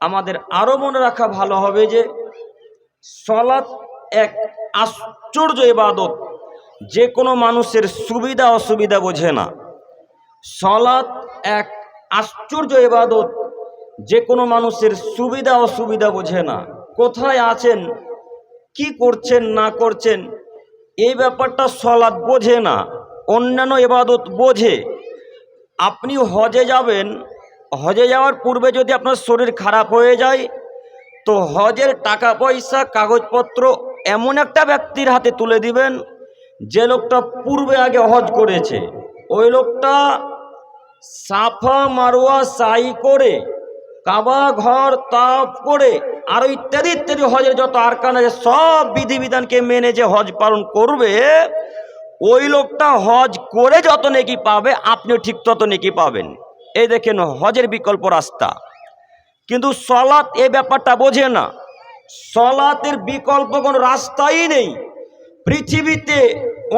আমাদের আরো মনে রাখা ভালো হবে যে সালাত এক আশ্চর্য ইবাদত, যে কোনো মানুষের সুবিধা অসুবিধা বোঝে না। সালাত এক আশ্চর্য ইবাদত, যে কোনো মানুষের সুবিধা অসুবিধা বোঝে না। কোথায় আছেন, কি করছেন না করছেন, এই ব্যাপারটা সালাত বোঝে না, অন্যান্য ইবাদত বোঝে। আপনি হজে যাবেন, হজে যাওয়ার পূর্বে যদি আপনার শরীর খারাপ হয়ে যায়, তো হজের টাকা পয়সা কাগজপত্র এমন একটা ব্যক্তির হাতে তুলে দিবেন যে লোকটা পূর্বে আগে হজ করেছে। ওই লোকটা সাফা মারওয়া সাই করে, কাবা ঘর তাওয়াফ করে, আরো ইত্যাদি ইত্যাদি হজের যত আরকান আছে সব বিধিবিধানকে মেনে যে হজ পালন করবে, ওই লোকটা হজ করে যত নেকি পাবে আপনিও ঠিক তত নেকি পাবেন। এই দেখেন হজের বিকল্প রাস্তা। কিন্তু সালাত এই ব্যাপারটা বোঝে না। সালাতের বিকল্প কোনো রাস্তাই নেই। পৃথিবীতে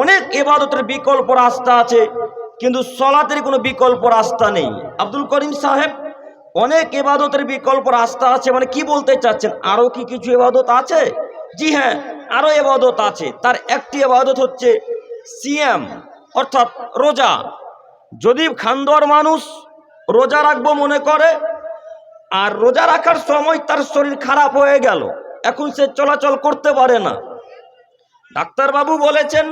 অনেক ইবাদতের বিকল্প রাস্তা আছে, কিন্তু সালাতের কোনো বিকল্প রাস্তা নেই। আব্দুল করিম সাহেব, অনেক ইবাদতের বিকল্প রাস্তা আছে মানে কি বলতে চাচ্ছেন? আরও কি কিছু ইবাদত আছে? জি হ্যাঁ, আরও ইবাদত আছে। তার একটি ইবাদত হচ্ছে সিয়াম, অর্থাৎ রোজা। যদি খানদার মানুষ রোজা রাখবো মনে করে, আর রোজা রাখার সময় তার শরীর খারাপ হয়ে গেল, এখন সে চলাচল করতে পারে না, ডাক্তারবাবু বলেছেন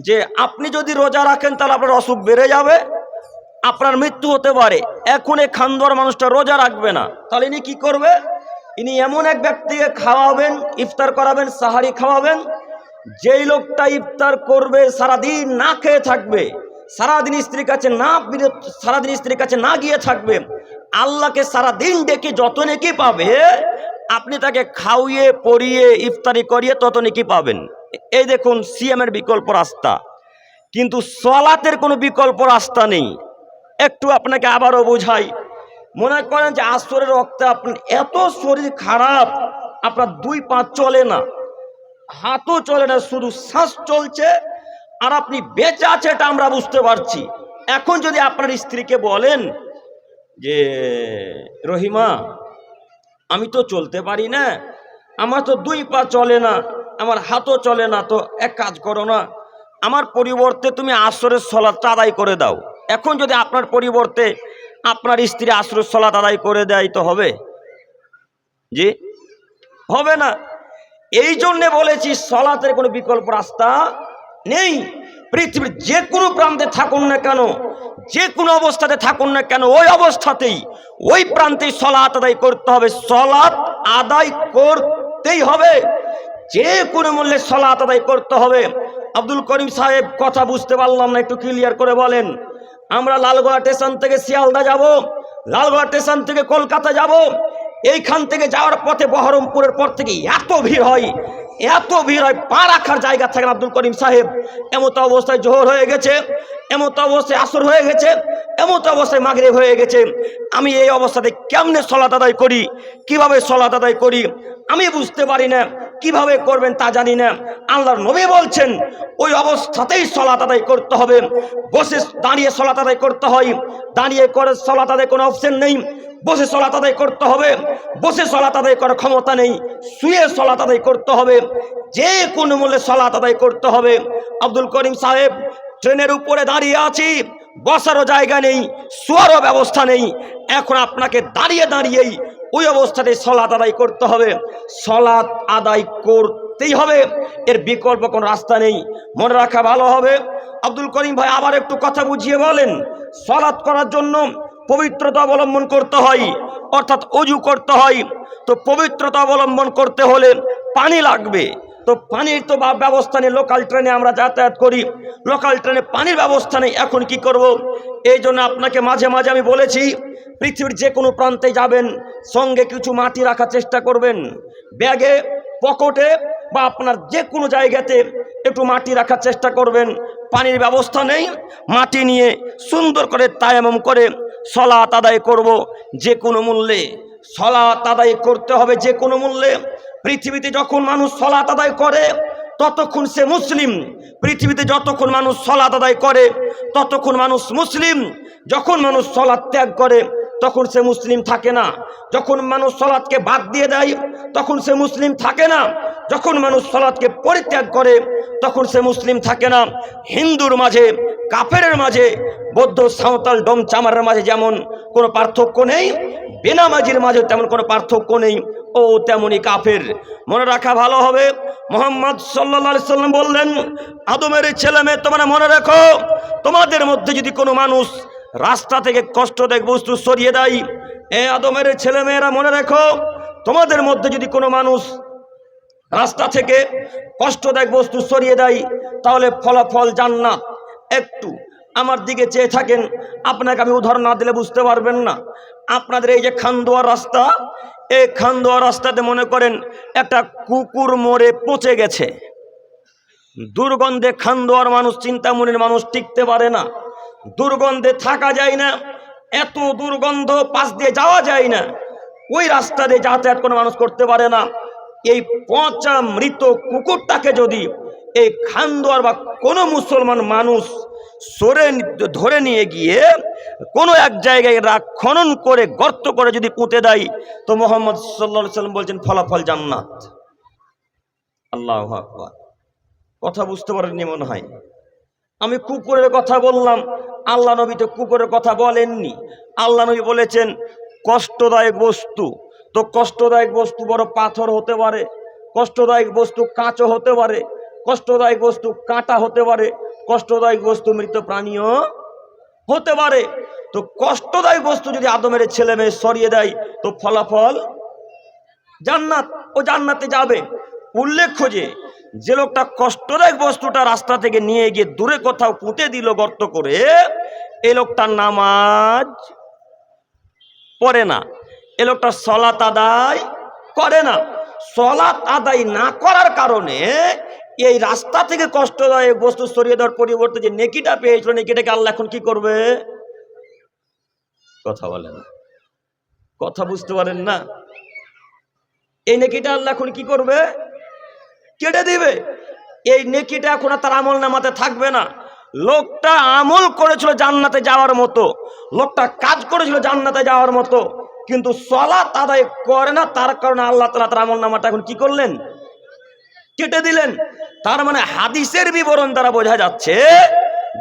যে আপনি যদি রোজা রাখেন তাহলে আপনার অসুখ বেড়ে যাবে, আপনার মৃত্যু হতে পারে। এখন এই খানদার মানুষটা রোজা রাখবে না, তাহলে ইনি কি করবে? ইনি এমন এক ব্যক্তিকে খাওয়াবেন, ইফতার করাবেন, সাহারি খাওয়াবেন, যেই লোকটা ইফতার করবে সারাদিন না খেয়ে থাকবে, সারাদিন স্ত্রীর কাছে না গিয়ে থাকবে, আল্লাহকে সারাদিন ডেকে যত নেকি পাবে, আপনি তাকে খাওয়িয়ে পরিয়ে ইফতারি করিয়ে তত নেকি পাবেন। এই দেখুন সিয়ামের বিকল্প রাস্তা। কিন্তু সালাতের কোনো বিকল্প রাস্তা নেই। একটু আপনাকে আবারও বোঝাই। মনে করেন যে আসরের রক্তে আপনার এত শরীর খারাপ, আপনার দুই পা চলে না, হাতও চলে না, শুধু শ্বাস চলছে, আর আপনি বেঁচে আছে এটা আমরা বুঝতে পারছি। এখন যদি আপনার স্ত্রীকে বলেন যে রহিমা, আমি তো চলতে পারি না, আমার তো দুই পা চলে না, আমার হাতও চলে না, তো এক কাজ করো না, আমার পরিবর্তে তুমি আসরের সালাতটা আদায় করে দাও। এখন যদি আপনার পরিবর্তে আপনার স্ত্রী আসরের সালাত আদায় করে দেয় তো হবে? জি হবে না। এই জন্যে বলেছি সালাতের কোনো বিকল্প রাস্তা নেই। পৃথিবীর যে কোনো প্রান্তে থাকুন না কেন, যে কোনো অবস্থাতে থাকুন না কেন, ওই অবস্থাতেই ওই প্রান্তেই সালাত আদায় করতে হবে। সালাত আদায় করতেই হবে, যে কোনো মূল্যে সালাত আদায় করতে হবে। আব্দুল করিম সাহেব, কথা বুঝতে পারলাম না, একটু ক্লিয়ার করে বলেন। আমরা লালগোলা স্টেশন থেকে শিয়ালদা যাব, লালগোলা স্টেশন থেকে কলকাতা যাব, এইখান থেকে যাওয়ার পথে বহরমপুরের পর থেকে এত ভিড় হয়, পা রাখার জায়গা থাকে না। আব্দুল করিম সাহেব, এমত অবস্থায় জোহর হয়ে গেছে, এমত অবস্থায় আসর হয়ে গেছে, এমত অবস্থায় মাগরিব হয়ে গেছে। আমি এই অবস্থাতে কেমনে সালাত আদায় করি, কিভাবে সালাত আদায় করি আমি বুঝতে পারি না, কিভাবে করবেন তা জানি না। আল্লাহর নবী বলছেন ওই অবস্থাতেই সালাত আদায় করতে হবে। বসে দাঁড়িয়ে সালাত আদায় করতে হয়, দাঁড়িয়ে করে সালাত আদায় কোনো অপশন নেই। বসে সালাত আদায় করতে হবে, বসে সালাত আদায় করার ক্ষমতা নেই, শুয়ে সালাত আদায় করতে হবে, যে কোনো মূল্যে সালাত আদায় করতে হবে। আব্দুল করিম সাহেব, ট্রেনের উপরে দাঁড়িয়ে আছি, বসারও জায়গা নেই, শোয়ারও ব্যবস্থা নেই, এখন আপনাকে দাঁড়িয়ে দাঁড়িয়েই ওই অবস্থাতে সালাত আদায় করতে হবে। সালাত আদায় করতেই হবে, এর বিকল্প কোনো রাস্তা নেই। মনে রাখা ভালো হবে। আব্দুল করিম ভাই, আবার একটু কথা বুঝিয়ে বলেন। সালাত করার জন্য পবিত্রতা অবলম্বন করতে হয়, অর্থাৎ ওযু করতে হয়। তো পবিত্রতা অবলম্বন করতে হলে পানি লাগবে। তো পানির তো ব্যবস্থা নেই, লোকাল ট্রেনে আমরা যাতায়াত করি, লোকাল ট্রেনে পানির ব্যবস্থা নেই, এখন কি করব? এই জন্য আপনাকে মাঝে মাঝে আমি বলেছি, পৃথিবীর যে কোনো প্রান্তে যাবেন সঙ্গে কিছু মাটি রাখার চেষ্টা করবেন, ব্যাগে, পকেটে বা আপনার যে কোনো জায়গাতে একটু মাটি রাখার চেষ্টা করবেন। পানির ব্যবস্থা নেই, মাটি নিয়ে সুন্দর করে তায়াম্মুম করে সালাত আদায় করব। যে কোনো মূল্যে সালাত আদায় করতে হবে, যে কোনো মূল্যে। পৃথিবীতে যখন মানুষ সালাত আদায় করে ততক্ষণ সে মুসলিম। পৃথিবীতে যতক্ষণ মানুষ সালাত আদায় করে ততক্ষণ মানুষ মুসলিম। যখন মানুষ সালাত ত্যাগ করে তখন সে মুসলিম থাকে না। যখন মানুষ সালাতকে বাদ দিয়ে দেয় তখন সে মুসলিম থাকে না। যখন মানুষ সালাতকে পরিত্যাগ করে তখন সে মুসলিম থাকে না। হিন্দুর মাঝে, কাফেরের মাঝে, বৌদ্ধ, সাঁওতাল, ডোম, চামারের মাঝে যেমন কোনো পার্থক্য নেই, বেনামাজির মাঝে তেমন কোনো পার্থক্য নেই, ও তেমনই কাফের। মনে রাখা ভালো হবে, মুহাম্মদ সাল্লাল্লাহু আলাইহি সাল্লাম বললেন, আদমের ছেলে মেয়ে তোমরা মনে রাখো, তোমাদের মধ্যে যদি কোনো মানুষ রাস্তা থেকে কষ্টদায়ক বস্তু সরিয়ে দেয়, এ আদমের ছেলে মেয়েরা মনে রাখো, তোমাদের মধ্যে যদি কোনো মানুষ রাস্তা থেকে কষ্টদায়ক বস্তু সরিয়ে দেয় তাহলে ফলাফল জান্নাত। একটু আমার দিকে চেয়ে থাকেন, আপনাকে আমি উদাহরণ না দিলে বুঝতে পারবেন না। আপনাদের এই যে খানদুয়ার রাস্তা, এই খানদুয়ার রাস্তাতে মনে করেন একটা কুকুর মরে পচে গেছে, দুর্গন্ধে খানদুয়ার মানুষ, চিন্তামণির মানুষ টিকতে পারে না, দুর্গন্ধে থাকা যায় না, এত দুর্গন্ধ, পাশ দিয়ে যাওয়া যায় না, ওই রাস্তা দিয়ে যাতায়াত কোনো মানুষ করতে পারে না। এই পচা মৃত কুকুরটাকে যদি এই খানদুয়ার বা কোনো মুসলমান মানুষ ধরে নিয়ে গিয়ে কোনো এক জায়গায় খনন করে গর্ত করে যদি পুঁতে দেয় তো মুহাম্মদ সাল্লাল্লাহু আলাইহি সাল্লাম বলছেন ফলাফল জান্নাত। আল্লাহু আকবার। কথা বুঝতে পারেননি মনে হয়। আমি কুকুরের কথা বললাম, আল্লাহ নবী তো কুকুরের কথা বলেননি। আল্লাহ নবী বলেছেন কষ্টদায়ক বস্তু। তো কষ্টদায়ক বস্তু বড় পাথর হতে পারে, কষ্টদায়ক বস্তু কাঁচও হতে পারে, কষ্টদায়ক বস্তু কাঁটা হতে পারে, কষ্টদায়ক বস্তু মৃত প্রাণীও হতে পারে। তো কষ্টদায়ক বস্তু যদি আদমের ছেলে মেয়ে সরিয়ে দেয় তো ফলাফল জান্নাত, ও জান্নাতে যাবে। উল্লেখ্য যে লোকটা কষ্টদায়ক বস্তুটা রাস্তা থেকে নিয়ে গিয়ে দূরে কোথাও পুঁতে দিল গর্ত করে, এই লোকটা নামাজ পড়ে না, এ লোকটা সালাত আদায় করে না। সালাত আদায় না করার কারণে এই রাস্তা থেকে কষ্টদায়ক বস্তু সরিয়ে দেওয়ার পরিবর্তে যে নেকিটা পেয়েছিল, নেকিটাকে আল্লাহ এখন কি করবে? কথা বলে না, কথা বুঝতে পারেন না। এই নেকিটা আল্লাহ এখন কি করবে? কেটে দিবে। এই নেকিটা এখন আর তার আমল নামাতে থাকবে না। লোকটা আমল করেছিল জান্নাতে যাওয়ার মতো, লোকটা কাজ করেছিল জান্নাতে যাওয়ার মতো, কিন্তু সালাত আদায় করে না, তার কারণে আল্লাহ তাআলা তার আমল নামাটা এখন কি করলেন? কেটে দিলেন। তার মানে হাদিসের বিবরণ দ্বারা বোঝা যাচ্ছে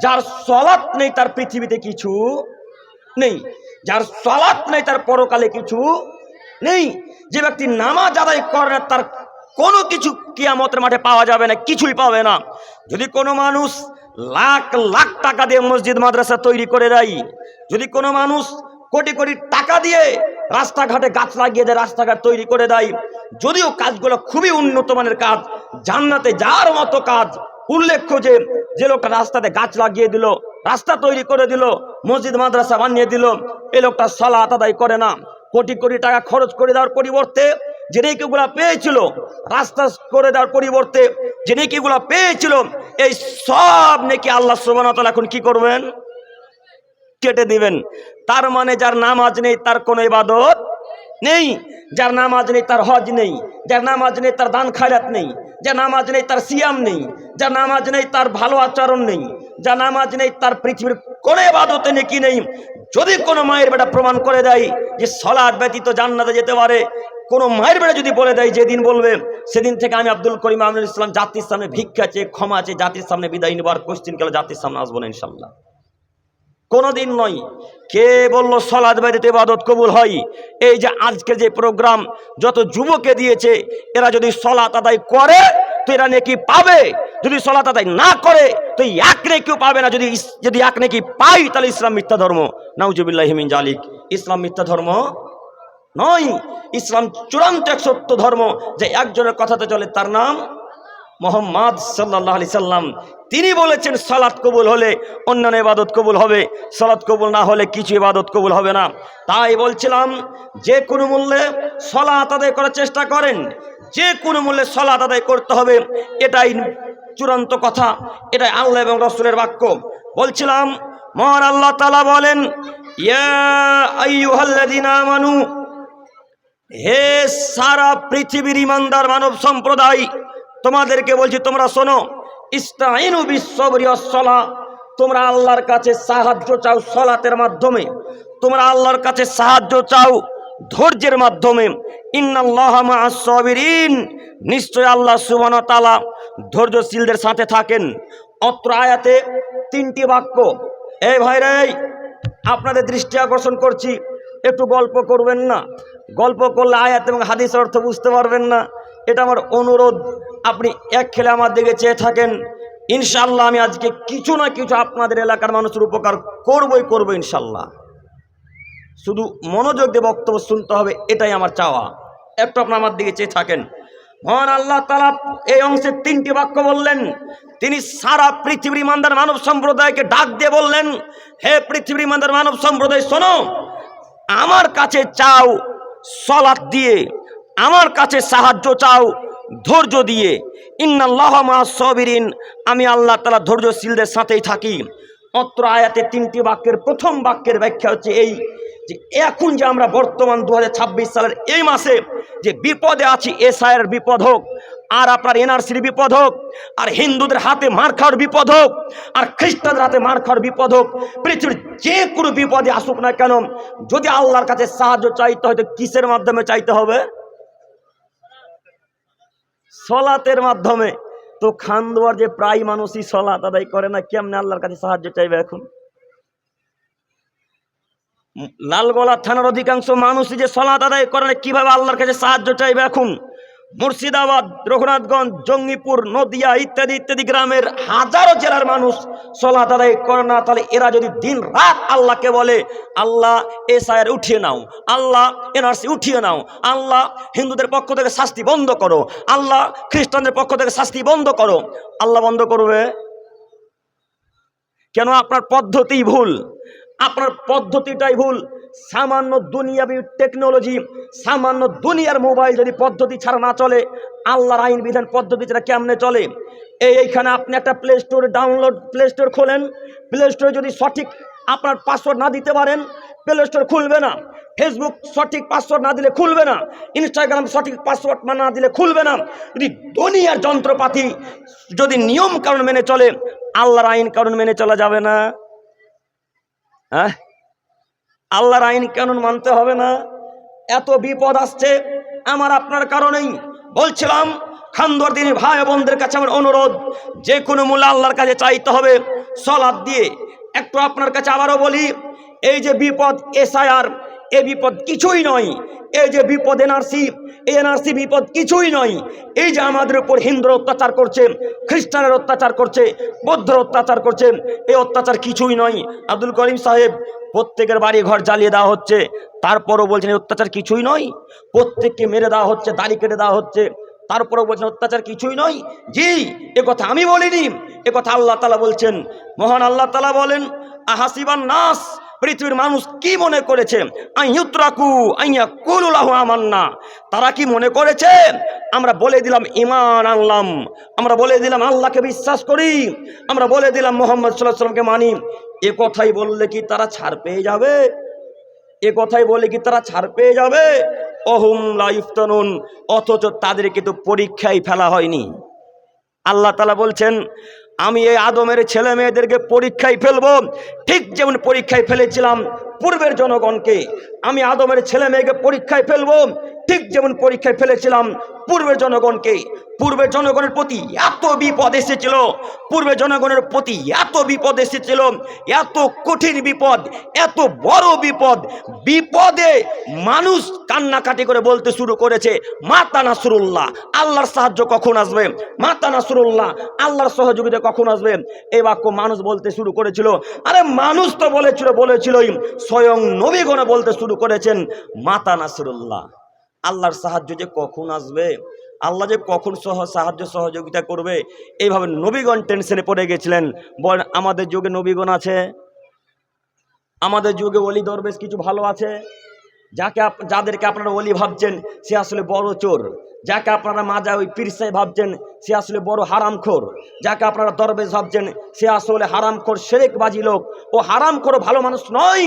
যার সালাত নেই তার পৃথিবীতে কিছু নেই, যার সালাত নেই তার পরকালে কিছু নেই। যে ব্যক্তি নামাজ আদায় করে না তার কোনো কিছু কিয়ামতের মাঠে পাওয়া যাবে না, কিছুই পাবে না। যদি কোনো মানুষ লাখ লাখ টাকা দিয়ে মসজিদ মাদ্রাসা তৈরি করে দেয়, যদি কোনো মানুষ কোটি কোটি টাকা দিয়ে রাস্তাঘাটে গাছ লাগিয়ে দেয়, রাস্তাঘাট তৈরি করে দেয়, যদিও কাজগুলো খুবই উন্নত মানের কাজ, জান্নাতে যাওয়ার মতো কাজ। উল্লেখ্য যে লোকটা রাস্তাতে গাছ লাগিয়ে দিল, রাস্তা তৈরি করে দিল, মসজিদ মাদ্রাসা বানিয়ে দিল, এই লোকটা সালাত আদায় করে না। কোটি কোটি টাকা খরচ করে দেওয়ার পরিবর্তে যে নেকিগুলা পেয়েছিল, রাস্তা করে দেওয়ার পরিবর্তে যে নেকিগুলা পেয়েছিল, এই সব নেকি আল্লাহ সুবহানাহু ওয়া তাআলা এখন কি করবেন? কেটে দিবেন। তার মানে যার নামাজ নেই তার কোনো ইবাদত নেই, যার নামাজ নেই তার হজ নেই, যার নামাজ নেই তার দান খায়রাত নেই, যার নামাজ নেই তার সিয়াম নেই, যার নামাজ নেই তার ভালো আচরণ নেই, যার নামাজ নেই তার পৃথিবীর কোনো ইবাদতে নেকি নেই। যদি কোনো মায়ের বেটা প্রমাণ করে দেয় যে সালাত ব্যতীত জান্নাতে যেতে পারে, কোনো মায়ের বেটা যদি বলে দেয়, যেদিন বলবে সেদিন থেকে আমি আব্দুল করিম আমিনুল ইসলাম জাতির সামনে ভিক্ষা চেয়ে, ক্ষমা চেয়ে জাতির সামনে বিদায় নেবার কোশ্চিন কালে জাতির সামনে আসবো না ইনশাল্লাহ, কোনোদিন নয়। কে বলল সালাত ব্যতীত ইবাদত কবুল হয়? এই যে আজকে যে প্রোগ্রাম যত যুবকে দিয়েছে, এরা যদি সালাত আদায় করে তো এরা নেকি পাবে, যদি সালাত আদায় না করে তো এক নেকিও পাবে না। যদি এক নেকি পাই তাহলে ইসলাম মিথ্যা ধর্ম। নাউজুবিল্লাহি মিন জালিক। ইসলাম মিথ্যা ধর্ম নয়, ইসলাম চূড়ান্ত এক সত্য ধর্ম, যে একজনের কথাতে চলে, তার নাম মুহাম্মদ সাল্লাল্লাহু আলাইহি সাল্লাম। তিনি বলেছেন সালাত কবুল হলে অন্যান্য ইবাদত কবুল হবে, সালাত কবুল না হলে কিছু ইবাদত কবুল হবে না। তাই বলছিলাম যে কোনো মূল্যে সালাত আদায় করার চেষ্টা করেন, যে কোনো মূল্যে সালাত আদায় করতে হবে, এটাই চূড়ান্ত কথা, এটাই আল্লাহ এবং রাসূলের বাক্য। বলছিলাম মহান আল্লাহ তাআলা বলেন, ইয়া আইয়ুহাল্লাযীনা আমানু, হে সারা পৃথিবীর ইমানদার মানব সম্প্রদায়, তোমাদেরকে বলছি তোমরা শোনো, ইস্তাইনু বিস-সাবরি ওয়াস-সালাহ, তোমরা আল্লাহর কাছে সাহায্য চাও সালাতের মাধ্যমে। তোমরা আল্লাহর কাছে সাহায্য চাও ধৈর্যের মাধ্যমে। ইন্নাল্লাহা মা'আস সাবিরিন, নিশ্চয় আল্লাহ সুবহানাহু ওয়া তাআলা ধৈর্যশীলদের সাথে থাকেন। অত্র আয়াতে 3টি বাক্য। এই ভাইরা, আপনাদের দৃষ্টি আকর্ষণ করছি, একটু গল্প করবেন না। গল্প করলে আয়াত এবং হাদিস অর্থ বুঝতে পারবেন না। এটা আমার অনুরোধ, আপনি এক খেলে আমার দিকে চেয়ে থাকেন। ইনশাআল্লাহ আমি আজকে কিছু না কিছু আপনাদের এলাকার মানুষের উপকার করবো ইনশাআল্লাহ। শুধু মনোযোগ দিয়ে বক্তব্য শুনতে হবে, এটাই আমার চাওয়া। একটু আপনার আমার দিকে চেয়ে থাকেন। মহান আল্লাহ তাআলা এই অংশে 3টি বাক্য বললেন। তিনি সারা পৃথিবীর ইমানদার মানব সম্প্রদায়কে ডাক দিয়ে বললেন, হে পৃথিবীর ইমানদার মানব সম্প্রদায়, শোনো, আমার কাছে চাও সালাত দিয়ে, আমার কাছে সাহায্য চাও ধৈর্য দিয়ে। ইন্নাল্লাহা মা'আস সাবিরিন, আমি আল্লাহ তাআলা ধৈর্যশীলদের সাথেই থাকি। অত্র আয়াতে 3টি বাক্যের প্রথম বাক্যের ব্যাখ্যা হচ্ছে এই যে এখন যে আমরা বর্তমান 2026 সালের এই মাসে যে বিপদে আছি, এসআইয়ের বিপদ হোক, আর আপনার এনআরসির বিপদ হোক, আর হিন্দুদের হাতে মার খাওয়ার বিপদ হোক, আর খ্রিস্টানদের হাতে মার খাওয়ার বিপদ হোক, পৃথিবীর যে কোনো বিপদে আসুক না কেন, যদি আল্লাহর কাছে সাহায্য চাইতে হয় তো কিসের মাধ্যমে চাইতে হবে? সলাতের মাধ্যমে। তো খানদুয়ার যে প্রায় মানুষই সলাত আদায় করে না, কেমনে আল্লাহর কাছে সাহায্য চাইবে? এখন লালগোলা থানার অধিকাংশ মানুষই যে সলাত আদায় করে না, কিভাবে আল্লাহর কাছে সাহায্য চাইবে? এখন মুর্শিদাবাদ, রঘুনাথগঞ্জ, জঙ্গিপুর, নদিয়া ইত্যাদি ইত্যাদি গ্রামের হাজারো জেলার মানুষ সলাত আদায় করে না। তাহলে এরা যদি দিন রাত আল্লাহকে বলে, আল্লাহ এসআইআর উঠিয়ে নাও, আল্লাহ এনআরসি উঠিয়ে নাও, আল্লাহ হিন্দুদের পক্ষ থেকে শাস্তি বন্ধ করো, আল্লাহ খ্রিস্টানদের পক্ষ থেকে শাস্তি বন্ধ করো, আল্লাহ বন্ধ করবে কেন? আপনার পদ্ধতি ভুল, আপনার পদ্ধতিটাই ভুল। সামান্য দুনিয়াবি টেকনোলজি, সামান্য দুনিয়ার মোবাইল যদি পদ্ধতি ছাড়া না চলে, আল্লাহর আইন বিধান পদ্ধতি ছাড়া কেমনে চলে? এইখানে আপনি একটা প্লে স্টোর খোলেন, প্লে স্টোরে যদি সঠিক আপনার পাসওয়ার্ড না দিতে পারেন, প্লে স্টোর খুলবে না। ফেসবুক সঠিক পাসওয়ার্ড না দিলে খুলবে না। ইনস্টাগ্রাম সঠিক পাসওয়ার্ড না দিলে খুলবে না। যদি দুনিয়ার যন্ত্রপাতি যদি নিয়ম কানুন মেনে চলে, আল্লাহর আইন কানুন মেনে চলা যাবে না? হ্যাঁ, আল্লাহর আইন কানুন মানতে হবে না? এত বিপদ আসছে আমার আপনার কারণেই। বলছিলাম, খানদুয়ার দিনী ভাই বোনদের কাছে আমার অনুরোধ, যে কোনো মূল্যে আল্লাহর কাছে চাইতে হবে সালাত দিয়ে। একটু আপনার কাছে আবারও বলি, এই যে বিপদ এসআইআর, এই বিপদ কিছুই নয়। এই যে বিপদ এনআরসি বিপদ কিছুই নয়। এই যে আমাদের উপর হিন্দুরা অত্যাচার করছে, খ্রিস্টানের অত্যাচার করছে, বৌদ্ধর অত্যাচার করছে, এই অত্যাচার কিছুই নয়। আব্দুল করিম সাহেব, প্রত্যেকের বাড়ি ঘর জ্বালিয়ে দেওয়া হচ্ছে, তারপরও বলছেন এই অত্যাচার কিছুই নয়। প্রত্যেককে মেরে দেওয়া হচ্ছে, দাড়ি কেটে দেওয়া হচ্ছে, তারপরেও বলছেন অত্যাচার কিছুই নয়। জি, এ কথা আমি বলিনি, এ কথা আল্লাহ তাআলা বলছেন। মহান আল্লাহ তাআলা বলেন, আহাসিবান নাস, পৃথিবীর মানুষ কি মনে করেছে, আইয়ুতরাকু আইয়াকুলু লাহু আমান্না, তারা কি মনে করেছে আমরা বলে দিলাম ঈমান আনলাম, আমরা বলে দিলাম আল্লাহকে বিশ্বাস করি, আমরা বলে দিলাম মুহাম্মদ সাল্লাল্লাহু আলাইহি ওয়াসাল্লামকে মানি, এ কথাই বললে কি তারা ছাড় পেয়ে যাবে? এ কথাই বলে কি তারা ছাড় পেয়ে যাবে? অহুম লা ইফতানুন, অথচ তাদেরকে তো পরীক্ষায় ফেলা হয়নি। আল্লাহ তাআলা বলছেন, আমি এই আদমের ছেলে মেয়েদেরকে পরীক্ষায় ফেলবো, ঠিক যেমন পরীক্ষায় ফেলেছিলাম পূর্বের জনগণকে। আমি আদমের ছেলে মেয়েকে পরীক্ষায় ফেলবো, ঠিক যেমন পরীক্ষায় ফেলেছিলাম পূর্বের জনগণকে। পূর্বের জনগণের প্রতি এত বিপদ এসেছিল, পূর্বের জনগণের প্রতি এত বিপদ এসেছিল, এত কঠিন বিপদ, এত বড় বিপদ, বিপদে মানুষ কান্নাকাটি করে বলতে শুরু করেছে, মাতা নাসরুল্লাহ, আল্লাহর সাহায্য কখন আসবে? মাতা নাসরুল্লাহ, আল্লাহর সহযোগিতা কখন আসবে? এই বাক্য মানুষ বলতে শুরু করেছিল। আরে মানুষ তো বলেছিলই, স্বয়ং নবীগণ বলতে শুরু করেছেন, মাতা নাসরুল্লাহ, আল্লাহর সাহায্য যে কখন আসবে, আল্লাহ যে কখন সাহায্য সহযোগিতা করবে, এইভাবে নবীগণ টেনশনে পড়ে গেছিলেন। বলেন, আমাদের যুগে নবীগণ আছে? আমাদের যুগে ওলি দরবেশ কিছু ভালো আছে? যাদেরকে আপনারা ওলি ভাবছেন সে আসলে বড় চোর। যাকে আপনারা মাজা ওই পীর সাহেব ভাবছেন সে আসলে বড় হারামখোর। যাকে আপনারা দরবেশ ভাবছেন সে আসলে হারামখোর, শিরকবাজি লোক। ও হারামখোর, ভালো মানুষ নয়।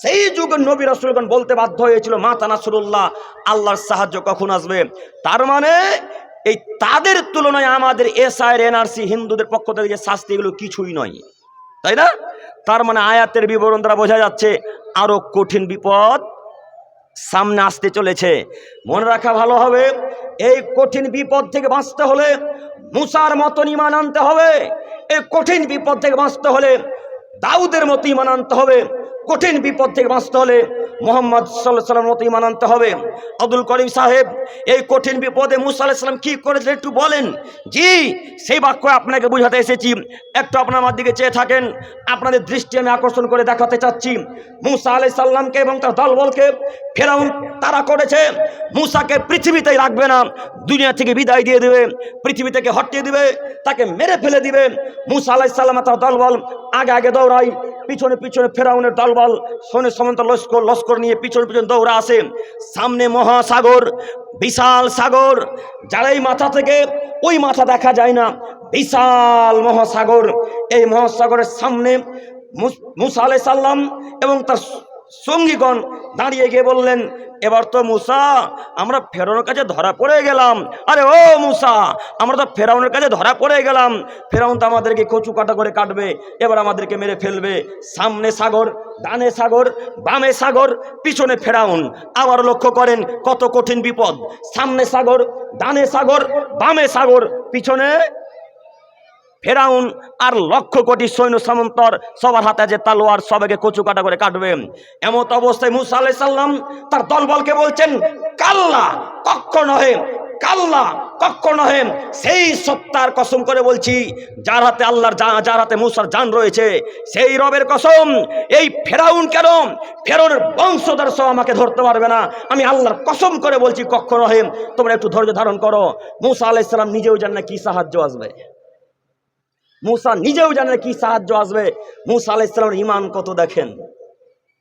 সেই যুগে নবী রাসূলগণ বলতে বাধ্য হয়েছিল, মাতা নাসরুল্লাহ, আল্লাহর সাহায্য কখন আসবে? তার মানে এই তাদের তুলনায় আমাদের এসআইআর এনআরসি হিন্দুদের পক্ষ থেকে যে শাস্তি, এগুলো কিছুই নয়, তাই না? তার মানে আয়াতের বিবরণ দ্বারা বোঝা যাচ্ছে আরো কঠিন বিপদ সামনে আসতে চলেছে। মনে রাখা ভালো হবে, এই কঠিন বিপদ থেকে বাঁচতে হলে মুসার মতন ঈমান আনতে হবে। এই কঠিন বিপদ থেকে বাঁচতে হলে দাউদের মতো ঈমান আনতে হবে। কঠিন বিপদ থেকে বাঁচতে হলে মোহাম্মদ সাল্লাল্লাহু আলাইহি ওয়াসাল্লামের মতো ঈমান আনতে হবে। আব্দুল করিম সাহেব, এই কঠিন বিপদে মুসা আলাইহিস সালাম কি করেছিলেন একটু বলেন। জি, সেই বাক্য আপনাকে বুঝাতে এসেছি। একটু আপনার আমার দিকে চেয়ে থাকেন, আপনাদের দৃষ্টি আমি আকর্ষণ করে দেখাতে চাচ্ছি। মুসা আলাইহিস সালামকে এবং তার দলবলকে ফেরাউন তারা করেছে। মুসাকে পৃথিবীতেই রাখবে না, দুনিয়া থেকে বিদায় দিয়ে দেবে, পৃথিবী থেকে হটিয়ে দিবে, তাকে মেরে ফেলে দিবে। মুসা আলাইহিস সালাম তার দলবল আগে আগে দৌড়ায়, পিছনে পিছনে ফেরাউনের দলবল সৈন্য সামন্ত লস্কর নিয়ে পিছনে পিছনে দৌড়া আসে। সামনে মহাসাগর, বিশাল সাগর, যার এই মাথা থেকে ওই মাথা দেখা যায় না, বিশাল মহাসাগর। এই মহাসাগরের সামনে মুসা আলাইহিস সালাম এবং তার সঙ্গীগণ দাঁড়িয়ে গিয়ে বললেন, এবার তো মুসা আমরা ফেরাউনের কাছে ধরা পড়ে গেলাম। আরে ও মুসা, আমরা তো ফেরাউনের কাছে ধরা পড়ে গেলাম। ফেরাউন তো আমাদেরকে কচু কাটা করে কাটবে, এবার আমাদেরকে মেরে ফেলবে। সামনে সাগর, ডানে সাগর, বামে সাগর, পিছনে ফেরাউন। আবার লক্ষ্য করেন কত কঠিন বিপদ। সামনে সাগর, ডানে সাগর, বামে সাগর, পিছনে ফেরাউন আর লক্ষ কোটি সৈন্য সামন্তর, সবার হাতে যে তালোয়ার, সবাইকে কচু কাটা করে কাটবে। এমত অবস্থায় মুসা আলাইহিস সালাম তার দলবলকে বলছেন, কাল্লা, কখনো নহে, কাল্লা, কখনো নহে। সেই সত্তার কসম করে বলছি যার হাতে আল্লাহর যার হাতে মুসার জান রয়েছে, সেই রবের কসম, এই ফেরাউন কেন ফেরাউনের বংশধর সহ আমাকে ধরতে পারবে না। আমি আল্লাহর কসম করে বলছি কখনো নহে। তোমরা একটু ধৈর্য ধারণ করো। মুসা আলাইহিস সালাম নিজেও জানেন না কি সাহায্য আসবে। মুসা নিজেও জানে কি সাহায্য আসবে। মুসা আলাইহিস সালামের ঈমান কত দেখেন,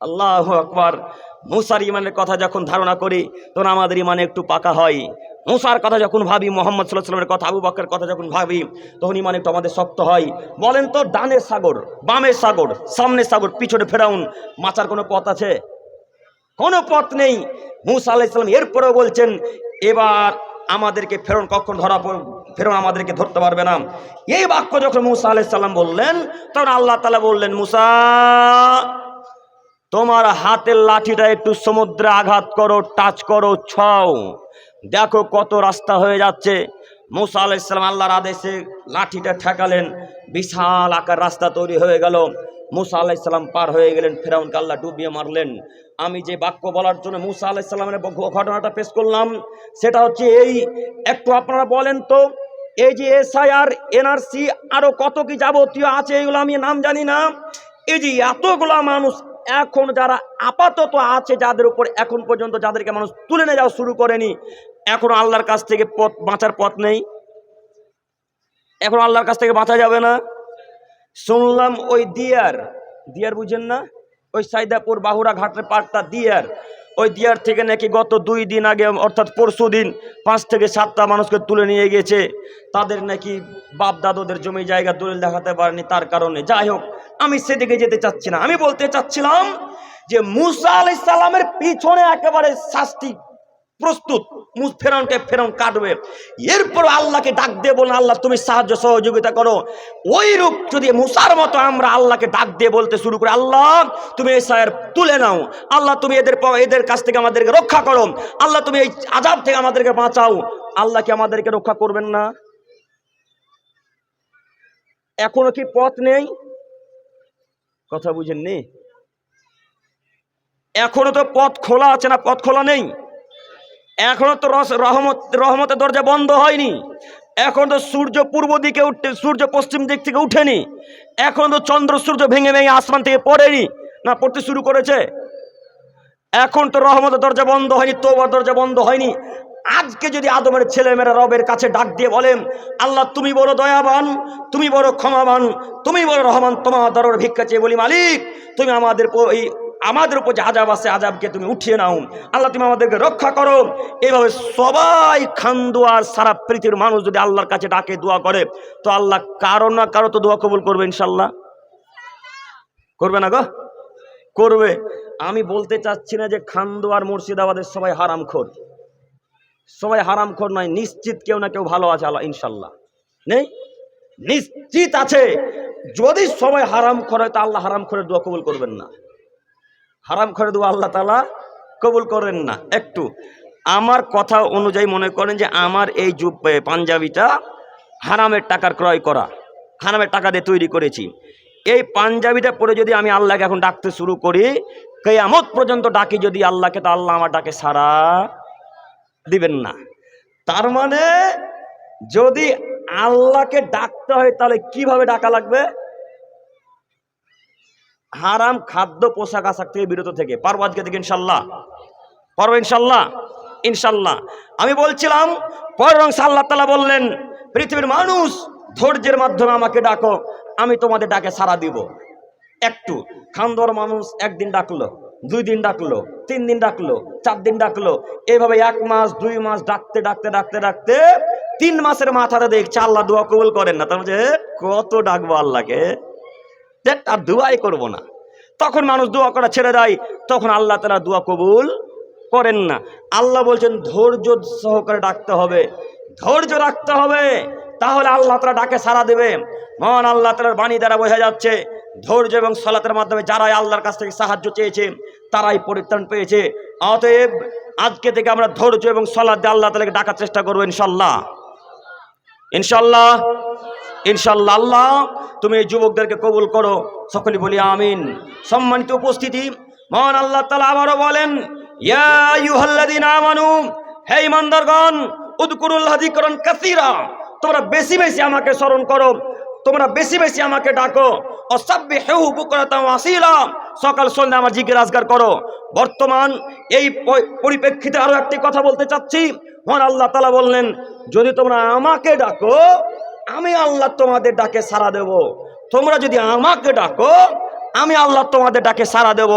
আল্লাহু আকবার। মুসার ঈমানের কথা যখন ধারণা করি তখন আমাদের ঈমান একটু পাকা হয়। মুসার কথা যখন ভাবি, মুহাম্মদ সাল্লাল্লাহু আলাইহি ওয়াসাল্লামের কথা, আবু বকরের কথা যখন ভাবি, তখন ঈমান একটু আমাদের শক্ত হয়। বলেন তো, ডানে সাগর, বামে সাগর, সামনে সাগর, পিছনে ফেরাউন, মাচার কোনো পথ আছে? কোনো পথ নেই। মুসা আলাইহিস সালাম এরপরেও বলছেন, এবার আমাদেরকে ফেরাউন আমাদেরকে ধরতে পারবে না। এই বাক্য যখন মুসা আলাইহিস সালাম বললেন, তখন আল্লাহ তাআলা বললেন, মুসা তোমার হাতের লাঠিটা একটু সমুদ্রে আঘাত করো, টাচ করো, ছও, দেখো কত রাস্তা হয়ে যাচ্ছে। মুসা আলাইহিস সালাম আল্লাহর আদেশে লাঠিটা ঠেকালেন, বিশাল আকার রাস্তা তৈরি হয়ে গেল। মুসা আলাইহিস সালাম পার হয়ে গেলেন, ফেরাউনকে আল্লাহ ডুবিয়ে মারলেন। আমি যে বাক্য বলার জন্য মুসা আলাইহিস সালামের ঘটনাটা পেশ করলাম, সেটা হচ্ছে এই। একটু আপনারা বলেন তো, এই যে SIR, NRC, আরো কত কি যাবতীয় আছে, এগুলো আমি নাম জানি না। এই যে এতগুলা মানুষ এখন যারা আপাতত আছে, যাদের উপর এখন পর্যন্ত যাদেরকে মানুষ তুলে নিয়ে যাওয়া শুরু করেনি, এখন আল্লাহর কাছ থেকে বাঁচার পথ নেই। এখন আল্লাহর কাছ থেকে বাঁচা যাবে না। শুনলাম ওই দিয়ার বুঝেন না, ওই সাইদাপুর বাহুরা ঘাটের পাড়টা দিয়ার, ওই দিয়ার থেকে নাকি গত 2 দিন আগে, অর্থাৎ পরশু দিন, 5 থেকে 7টা মানুষকে তুলে নিয়ে গেছে। তাদের নাকি বাপ দাদুদের জমি জায়গা দলিল দেখাতে পারেনি, তার কারণে। যাই হোক, আমি সেদিকে যেতে চাচ্ছি না। আমি বলতে চাচ্ছিলাম যে মুসা আলাইহিস সালামের পিছনে একেবারে শাস্তি প্রস্তুত। ফেরাউন কাটবে। এরপর আল্লাহকে ডাক দিয়ে বলুন, আল্লাহ তুমি সাহায্য সহযোগিতা করো। ওই রূপ যদি মুসার মতো আমরা আল্লাহকে ডাক দিয়ে বলতে শুরু করি, আল্লাহ তুমি এই সায়ের তুলে নাও, আল্লাহ তুমি এদের কাছ থেকে আমাদেরকে রক্ষা করো, আল্লাহ তুমি এই আযাব থেকে আমাদেরকে বাঁচাও, আল্লাহ কি আমাদেরকে রক্ষা করবেন না? এখনো কি পথ নেই? কথা বুঝেননি? এখনো তো পথ খোলা আছে না? পথ খোলা নেই। এখনো তো রহমতের দরজা বন্ধ হয়নি। এখন তো সূর্য পূর্ব দিকে সূর্য পশ্চিম দিক থেকে উঠেনি। এখন তো চন্দ্র সূর্য ভেঙে ভেঙে আসমান থেকে পড়েনি, না পড়তে শুরু করেছে। এখন তো রহমতের দরজা বন্ধ হয়নি, তওবার দরজা বন্ধ হয়নি। আজকে যদি আদমের ছেলেমেয়েরা রবের কাছে ডাক দিয়ে বলেন, আল্লাহ তুমি বড় দয়াবান, তুমি বড় ক্ষমাবান, তুমি বড় রহমান, তোমার দরবারে ভিক্ষা চেয়ে বলি, মালিক তুমি আমাদের উপর যে আযাব আছে, আযাবকে তুমি উঠিয়ে নাও, আল্লাহ তুমি আমাদেরকে রক্ষা করো। এইভাবে সবাই খানদুয়ার সারা পৃথিবীর মানুষ যদি আল্লাহর কাছে ডাকে, দোয়া করে, তো আল্লাহ কারো না কারো তো দোয়া কবুল করবে ইনশাল্লাহ। করবে না গো? করবে। আমি বলতে চাচ্ছি না যে খানদুয়ার মুর্শিদাবাদের সবাই হারামখোর। সবাই হারামখোর নয়, নিশ্চিত কেউ না কেউ ভালো আছে, আল্লাহ ইনশাল্লাহ নেই। নিশ্চিত আছে যদি সবাই হারাম করে তো আল্লাহ হারাম করে দোয়া কবুল করবেন না। হারাম করে দোয়া আল্লাহ তাআলা কবুল করেন না। একটু আমার কথা অনুযায়ী মনে করেন যে আমার এই পাঞ্জাবিটা হারামের টাকার ক্রয় করা, হারামের টাকা দিয়ে তৈরি করেছি। এই পাঞ্জাবিটা পরে যদি আমি আল্লাহকে এখন ডাকতে শুরু করি, কিয়ামত পর্যন্ত ডাকি যদি আল্লাহকে, তো আল্লাহ আমার ডাকে সাড়া দিবেন না। তার মানে যদি আল্লাহকে ডাকতে হয় তাহলে কিভাবে ডাকা লাগবে? হারাম খাদ্য পোশাক আশাক থেকে বিরত থেকে। পারবো আজকে থেকে ইনশাল্লাহ? পারবো ইনশাল্লাহ? ইনশাল্লাহ। আমি বলছিলাম পরের অংশে আল্লাহ তাআলা বললেন, পৃথিবীর মানুষ ধৈর্যের মাধ্যমে আমাকে ডাকো, আমি তোমাদের ডাকে সাড়া দিব। একটু খানদর মানুষ একদিন ডাকলো, 2 দিন ডাকলো, 3 দিন ডাকলো, 4 দিন ডাকলো, এইভাবে 1 মাস 2 মাস ডাকতে ডাকতে ডাকতে ডাকতে 3 মাসের মাথাতে দেখছে আল্লাহ দোয়া কবুল করেন না। তার মানে কত ডাকবো আল্লাহকে, আর দোয়াই করবো না। তখন মানুষ দোয়া করা ছেড়ে দেয়, তখন আল্লাহ তাআলা দোয়া কবুল করেন না। আল্লাহ বলছেন ধৈর্য সহকারে ডাকতে হবে, ধৈর্য রাখতে হবে, তাহলে আল্লাহ তাআলা ডাকে সাড়া দেবে। মহান আল্লাহ তাআলার বাণী দ্বারা বোঝা যাচ্ছে ধৈর্য এবং সালাতের মাধ্যমে যারাই আল্লাহর কাছ থেকে সাহায্য চেয়েছে তারাই পরিত্রাণ পেয়েছে। অতএব আজকে থেকে আমরা ধৈর্য এবং সালাত দিয়ে আল্লাহ তাআলাকে ডাকার চেষ্টা করবো ইনশাল্লাহ। ইনশাল্লাহ, ইনশাল্লাহ। আল্লাহ তুমি এই যুবকদেরকে কবুল করো, সকলে বলি আমিন। সম্মানিত উপস্থিতি, মহান আল্লাহ তাআলা আবারও বলেন, ইয়া আইয়ুহাল্লাযীনা আমানু, হে ঈমানদারগণ, উযকুরুল্লাহ যিকরান কাসীরা, তোমরা বেশি বেশি আমাকে স্মরণ করো, তোমরা বেশি বেশি আমাকে ডাকো। ওয়াসাব্বিহুহু বুকরাতান ওয়া আসীলা, সকাল সন্ধ্যা আমার জিকির আজকার করো। বর্তমান এই পরিপ্রেক্ষিতে আরো একটি কথা বলতে চাচ্ছি। মহান আল্লাহ তাআলা বললেন, যদি তোমরা আমাকে ডাকো আমি আল্লাহ তোমাদের ডাকে সাড়া দেব। তোমরা যদি আমাকে ডাকো আমি আল্লাহ তোমাদের ডাকে সাড়া দেব।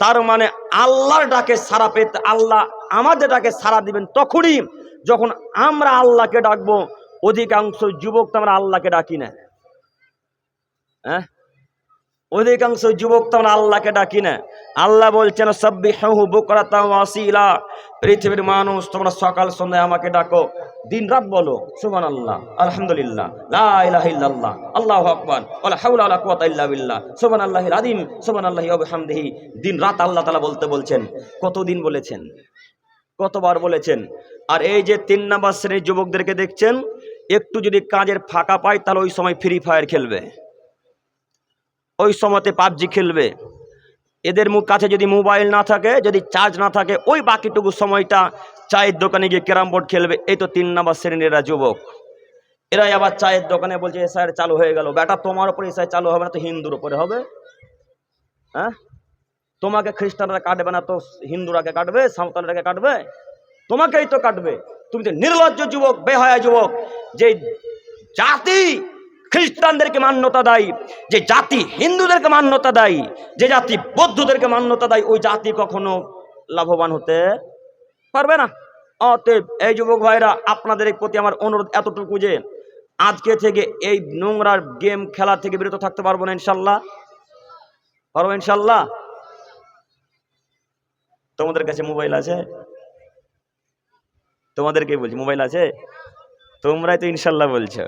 তার মানে আল্লাহর ডাকে সাড়া পেতে আল্লাহ আমাদের ডাকে সাড়া দিবেন তখনই যখন আমরা আল্লাহকে ডাকবো। অধিকাংশ যুবক তো আমরা আল্লাহকে ডাকি না, হ্যাঁ, অধিকাংশ যুবক তো আমরা আল্লাহকে ডাকি না। আল্লাহ বলছেন সাব্বিহুহু বুকরাতান ওয়া আসীলা, পৃথিবীর মানুষ তোমরা সকাল সন্ধ্যায় আমাকে ডাকো, দিন রাত বলো সুবহানাল্লাহ, আলহামদুলিল্লাহ, লা ইলাহা ইল্লাল্লাহ, আল্লাহু আকবার, ওয়ালা হাওলা ওয়ালা কুওয়াতা ইল্লা বিল্লাহ, সুবহানাল্লাহিল আযীম, সুবহানাল্লাহি ওয়া বিহামদিহি। দিন রাত আল্লাহ তাআলা বলতে বলছেন। কতদিন বলেছেন, কতবার বলেছেন। আর এই যে 3 নাম্বার শ্রেণীর যুবকদেরকে দেখছেন, একটু যদি কাজের ফাঁকা পায় তাহলে ওই সময় ফ্রি ফায়ার খেলবে, ওই সময়তে পাবজি খেলবে। এদের কাছে যদি মোবাইল না থাকে, যদি চার্জ না থাকে, ওই বাকিটুকু সময়টা চায়ের দোকানে গিয়ে ক্যারাম বোর্ড খেলবে। এই তো 3 নাম্বার শ্রেণীর এরা যুবক। এরাই আবার চায়ের দোকানে বলছে এসআই চালু হয়ে গেল। বেটা তোমার উপরে এসআই চালু হবে না তো হিন্দুর উপরে হবে? হ্যাঁ, তোমাকে খ্রিস্টানরা কাটবে না তো হিন্দুরাকে কাটবে, সাঁওতালরাকে কাটবে? তোমাকেই তো কাটবে। তুমি তো নির্লজ্জ যুবক, বেহায়া যুবক। যে জাতি খ্রিস্টানদেরকে মান্যতা দেয়, যে জাতি হিন্দুদেরকে মান্যতা দেয়, যে জাতি বৌদ্ধদেরকে মান্যতা দেয়, ওই জাতি কখনো লাভবান হতে পারবে না। অতএব এই যুবক ভাইরা, আপনাদের প্রতি আমার অনুরোধ এতটুকু যে আজকে থেকে এই নোংরার গেম খেলা থেকে বিরত থাকতে পারবো না ইনশাল্লাহ? পারবো ইনশাল্লাহ? তোমাদের কাছে মোবাইল আছে? তোমাদেরকে বলছি মোবাইল আছে? তোমরাই তো ইনশাল্লাহ বলছো।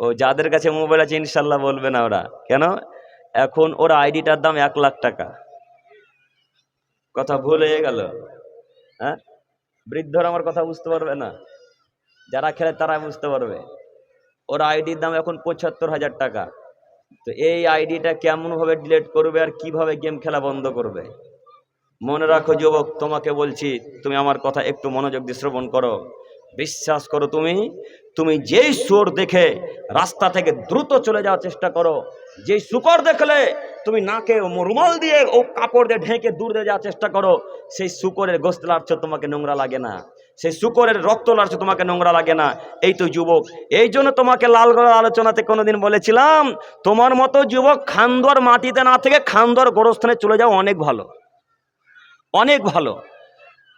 ও যাদের কাছে মোবাইল আছে ইনশাল্লাহ বলবে না ওরা। কেন? এখন ওরা আইডিটার দাম 1 লাখ টাকা। কথা ভুল হয়ে গেল? হ্যাঁ, বৃদ্ধরা আমার কথা বুঝতে পারবে না, যারা খেলে তারা বুঝতে পারবে। ওর আইডির দাম এখন 75,000 টাকা। তো এই আইডিটা কেমন ভাবে ডিলিট করবে আর কিভাবে গেম খেলা বন্ধ করবে? মনে রাখো যুবক, তোমাকে বলছি, তুমি আমার কথা একটু মনোযোগ দিয়ে শ্রবণ করো। বিশ্বাস করো, তুমি যেই সুর দেখে রাস্তা থেকে দ্রুত চলে যাওয়ার চেষ্টা করো, যেই শুকর দেখলে তুমি নাকে রুমাল দিয়ে ও কাপড় দিয়ে ঢেকে দূর দিয়ে যাওয়ার চেষ্টা করো, সেই শুকরের গোশত লাড়ছ তোমাকে নোংরা লাগে না, সেই শুকরের রক্ত লাড়ছ তোমাকে নোংরা লাগে না। এই তো যুবক। এই জন্য তোমাকে লালগড়ের আলোচনাতে কোনোদিন বলেছিলাম, তোমার মতো যুবক খানদোয়ার মাটিতে না থেকে খানদোয়ার গোরস্থানে চলে যাও, অনেক ভালো, অনেক ভালো।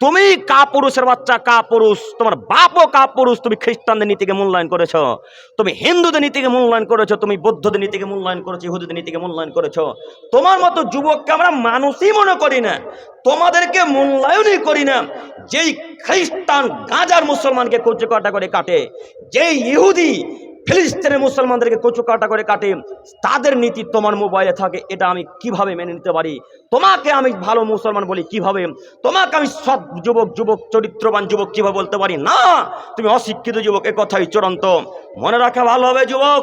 তুমি কাপুরুষের বাচ্চা, কাপুরুষ, তোমার বাপও কাপুরুষ। তুমি খ্রিস্টানদের নীতিকে মূল্যায়ন করেছো, তুমি হিন্দুদের নীতিকে মূল্যায়ন করেছো, তুমি বৌদ্ধদের নীতিকে মূল্যায়ন করেছো, ইহুদিদের নীতিকে মূল্যায়ন করেছো। তোমার মতো যুবককে আমরা মানুষই মনে করি না, তোমাদেরকে মূল্যায়নই করি না। যেই খ্রিস্টান গাজার মুসলমানকে কচু কাটা করে কাটে, যেই ইহুদি ফিলিস্তিনের মুসলমানদেরকে কচু কাটা করে কাটে, তাদের নীতি তোমার মোবাইলে থাকে, এটা আমি কিভাবে মেনে নিতে পারি? তোমাকে আমি ভালো মুসলমান বলি কিভাবে? তোমাকে আমি সৎ যুবক চরিত্রবান যুবক কিভাবে বলতে পারি? না, তুমি অশিক্ষিত যুবক, এ কথাই চূড়ান্ত। মনে রাখা ভালো হবে যুবক,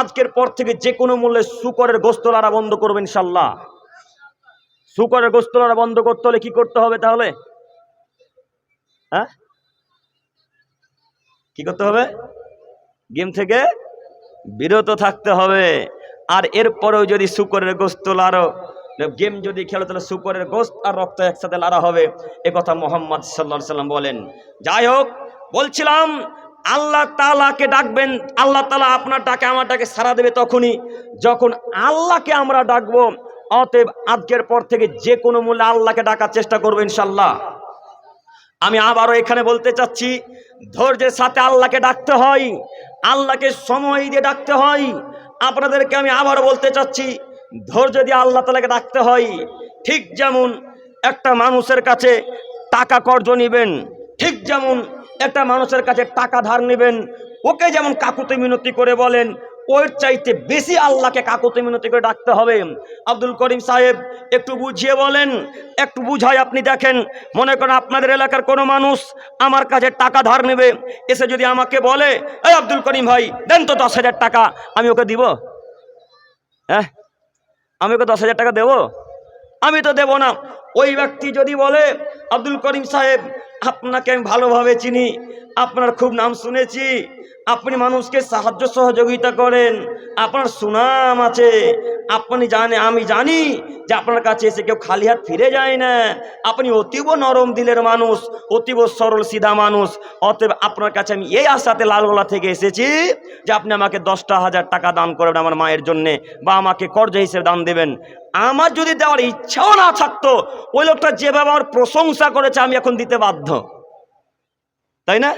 আজকের পর থেকে যে কোনো মূল্যে শূকরের গোশত লড়া বন্ধ করবে ইনশাল্লাহ। শূকরের গোশত লড়া বন্ধ করতে হলে কি করতে হবে তাহলে? হ্যাঁ, কি করতে হবে? গেম থেকে বিরত থাকতে হবে। আর এরপরেও যদি শূকরের গোশত লাড়ো, গেম যদি খেলো, তাহলে শূকরের গোশত আর রক্ত একসাথে লাড়া হবে, এ কথা মুহাম্মদ সাল্লাল্লাহু আলাইহি সাল্লাম বলেন। যাই হোক, বলছিলাম আল্লাহ তাআলাকে ডাকবেন, আল্লাহ তাআলা আপনার ডাকে আমার ডাকে সাড়া দেবে তখনই যখন আল্লাহকে আমরা ডাকবো। অতএব আজকের পর থেকে যে কোনো মূল্যে আল্লাহকে ডাকার চেষ্টা করবো ইনশাল্লাহ। আমি আবারও এখানে বলতে চাচ্ছি, ধৈর্যের সাথে আল্লাহকে ডাকতে হয়, আল্লাহকে সময় দিয়ে ডাকতে হয়। আপনাদেরকে আমি আবারও বলতে চাচ্ছি, ধৈর্য দিয়ে আল্লাহ তাআলাকে ডাকতে হয়। ঠিক যেমন একটা মানুষের কাছে টাকা কর্জ নেবেন, ঠিক যেমন একটা মানুষের কাছে টাকা ধার নেবেন, ওকে যেমন কাকুতি মিনতি করে বলেন, ওর চাইতে বেশি আল্লাহকে কাকুতি মিনতি করে ডাকতে হবে। আব্দুল করিম সাহেব একটু বুঝিয়ে বলেন, একটু বুঝাই আপনি দেখেন। মনে করেন আপনাদের এলাকার কোনো মানুষ আমার কাছে টাকা ধার নেবে, এসে যদি আমাকে বলে, এই আব্দুল করিম ভাই দেন তো 10,000 টাকা, আমি ওকে দিব? হ্যাঁ, আমি ওকে 10,000 টাকা দেব? আমি তো দেব না। ওই ব্যক্তি যদি বলে, আব্দুল করিম সাহেব আপনাকে আমি ভালোভাবে চিনি, আপনার খুব নাম শুনেছি, আপনি মানুষকে সাহায্য সহযোগিতা করেন, আপনার সুনাম আছে, আপনি জানেন, আমি জানি যে আপনার কাছে এসে কেউ খালি হাত ফিরে যায় না, আপনি অতীব নরম দিলের মানুষ, অতীব সরল সিধা মানুষ। অতএব আপনার কাছে আমি এই আশাতে লালগোলা থেকে এসেছি যে আপনি আমাকে 10,000 টাকা দান করবেন আমার মায়ের জন্যে, বা আমাকে কর্জ হিসেবে দান দেবেন। আমার যদি দেওয়ার ইচ্ছাও না থাকতো, ওই লোকটা যেভাবে আমার প্রশংসা করেছে আমি এখন দিতে বাধ্য, তাই না?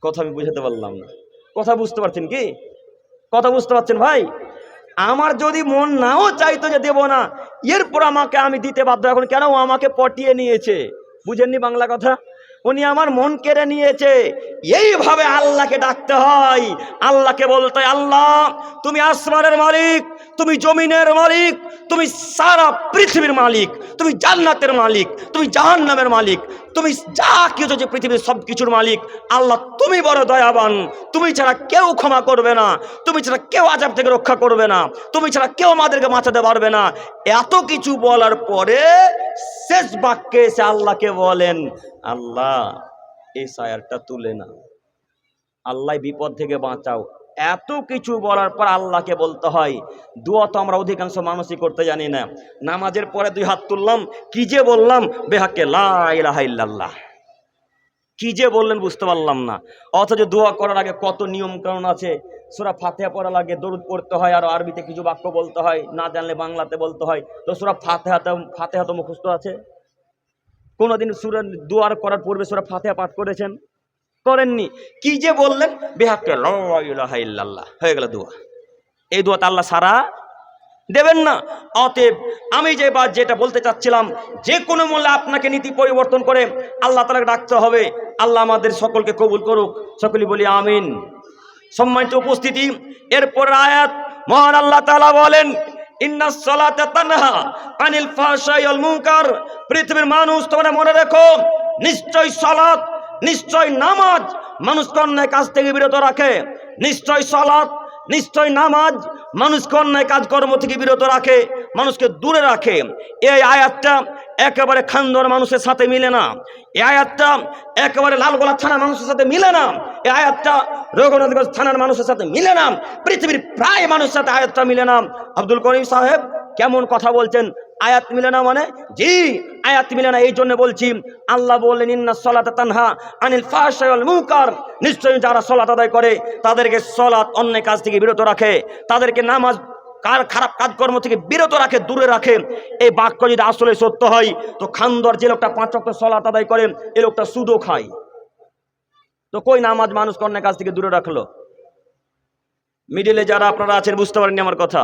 কথা আমি বুঝাতে পারলাম না, কথা বুঝতে পারছেন কি? কথা বুঝতে পারছেন ভাই? আমার যদি মন নাও চাইতো যে দেব না, এরপর আমাকে আমি দিতে বাধ্য। এখন কেন? ও আমাকে পটিয়ে নিয়েছে, বুঝেননি বাংলা কথা? উনি আমার মন কেড়ে নিয়েছে। এইভাবে আল্লাহকে ডাকতে হয়, আল্লাহকে বলতে হয়, আল্লাহ তুমি আসমানের মালিক, তুমি জমিনের মালিক, তুমি সারা পৃথিবীর মালিক, তুমি জান্নাতের মালিক, তুমি জাহান্নামের মালিক, তুমি যা কিছু যে পৃথিবীর সব কিছুর মালিক। আল্লাহ তুমি বড় দয়াবান, তুমি ছাড়া কেউ ক্ষমা করবে না, তুমি ছাড়া কেউ আযাব থেকে রক্ষা করবে না, তুমি ছাড়া কেউ আমাদেরকে বাঁচাতে পারবে না। এত কিছু বলার পরে শেষ বাক্যে এসে আল্লাহকে বলেন, আল্লাহ এই সায়ারটা তুলে না, আল্লাহ বিপদ থেকে বাঁচাও। এত কিছু বলার পর আল্লাহকে বলতে হয়। দোয়া তো আমরা অধিকাংশ মানুষই করতে জানি না। নামাজের পরে 2 হাত তুললাম, কি যে বললাম, বেহাক্কে লা ইলাহা ইল্লাল্লাহ, কি যে বললেন বুঝতে পারলাম না। অথচ দোয়া করার আগে কত নিয়ম কানুন আছে। সূরা ফাতিহা পড়ার আগে দরুদ পড়তে হয়, আর আরবিতে কিছু বাক্য বলতে হয়, না জানলে বাংলাতে বলতে হয়। তো সূরা ফাতিহা তো মুখস্থ আছে? কোনোদিন সূরা দোয়া করার পূর্বে সূরা ফাতিহা পাঠ করেছেন? করেননি। কি যে বললেন, বিহাক্কে লা ইলাহা ইল্লাল্লাহ, হয়ে গেল দোয়া। এই দোয়াতে আল্লাহ সারা দেবেন না। অতএব আমি যেটা বলতে চাচ্ছিলাম, যে কোনো মূল্যে আপনাকে নীতি পরিবর্তন করে আল্লাহ তাআলাকে ডাকতে হবে। আল্লাহ আমাদের সকলকে কবুল করুক, সকলেই বলি আমিন। সম্মানিত উপস্থিতি, এরপর আয়াত মহান আল্লাহ তাআলা বলেন, ইন্নাস সালাতা তানহা আনিল ফাহশাই ওয়াল মুনকার। পৃথিবীর মানুষ তোমরা মনে রেখো, নিশ্চয় সালাত, নিশ্চয় নামাজ মানুষকে অন্যায় কাজ থেকে বিরত রাখে। নিশ্চয় সালাত, নিশ্চয় নামাজ মানুষকে অন্যায় কাজকর্ম থেকে বিরত রাখে, মানুষকে দূরে রাখে। এই আয়াতটা একেবারে খান্দর মানুষের সাথে মিলে না, এই আয়াতটা একেবারে লালগোলা থানার মানুষের সাথে মিলে না, এই আয়াতটা রঘুনাথগঞ্জ থানার মানুষের সাথে মিলে না, পৃথিবীর প্রায় মানুষের সাথে আয়াতটা মিলে না। আব্দুল করিম সাহেব কেমন কথা বলছেন? আয়াত মিলে না মানে? জি, আয়াত মিলে না। এই জন্য বলছি, আল্লাহ বললেন ইন্নাস সালাতা তানহা আনিল ফাহশাই ওয়াল মুনকার। নিশ্চয়ই যারা সালাত আদায় করে, তাদেরকে সালাত অন্যায় কাজ থেকে বিরত রাখে, তাদেরকে নামাজ খারাপ কাজকর্ম থেকে বিরত রাখে, দূরে রাখে। এই বাক্য যদি আসলে সত্য হয়, তো খান্দর যে লোকটা 5 ওয়াক্ত সালাত আদায় করে, এই লোকটা সুদও খায়। তো কই নামাজ মানুষকে অন্যায় কাজ থেকে দূরে রাখলো? মিডিলে যারা আপনারা আছেন বুঝতে পারেননি আমার কথা,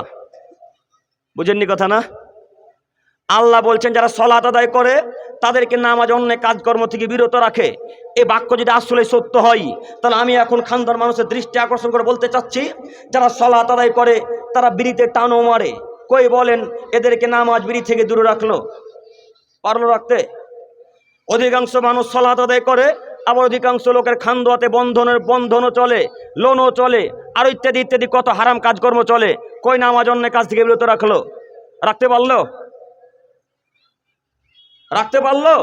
বুঝেননি কথা না? আল্লাহ বলছেন যারা সালাত আদায় করে তাদেরকে নামাজ অন্য কাজকর্ম থেকে বিরত রাখে। এই বাক্য যদি আসলে সত্য হয়, তাহলে আমি এখন খানদার মানুষের দৃষ্টি আকর্ষণ করে বলতে চাচ্ছি, যারা সালাত আদায় করে তারা বিড়িতে টানও মারে। কই বলেন এদেরকে নামাজ বিড়ি থেকে দূরে রাখলো? পারলো রাখতে? অধিকাংশ মানুষ সালাত আদায় করে, আবার অধিকাংশ লোকের খান্দোয়াতে বন্ধনও চলে, লোনও চলে, আর ইত্যাদি ইত্যাদি কত হারাম কাজকর্ম চলে। কই নামাজ অন্য কাজ থেকে বিরত রাখলো? রাখতে পারলো? রাখতে পারলো?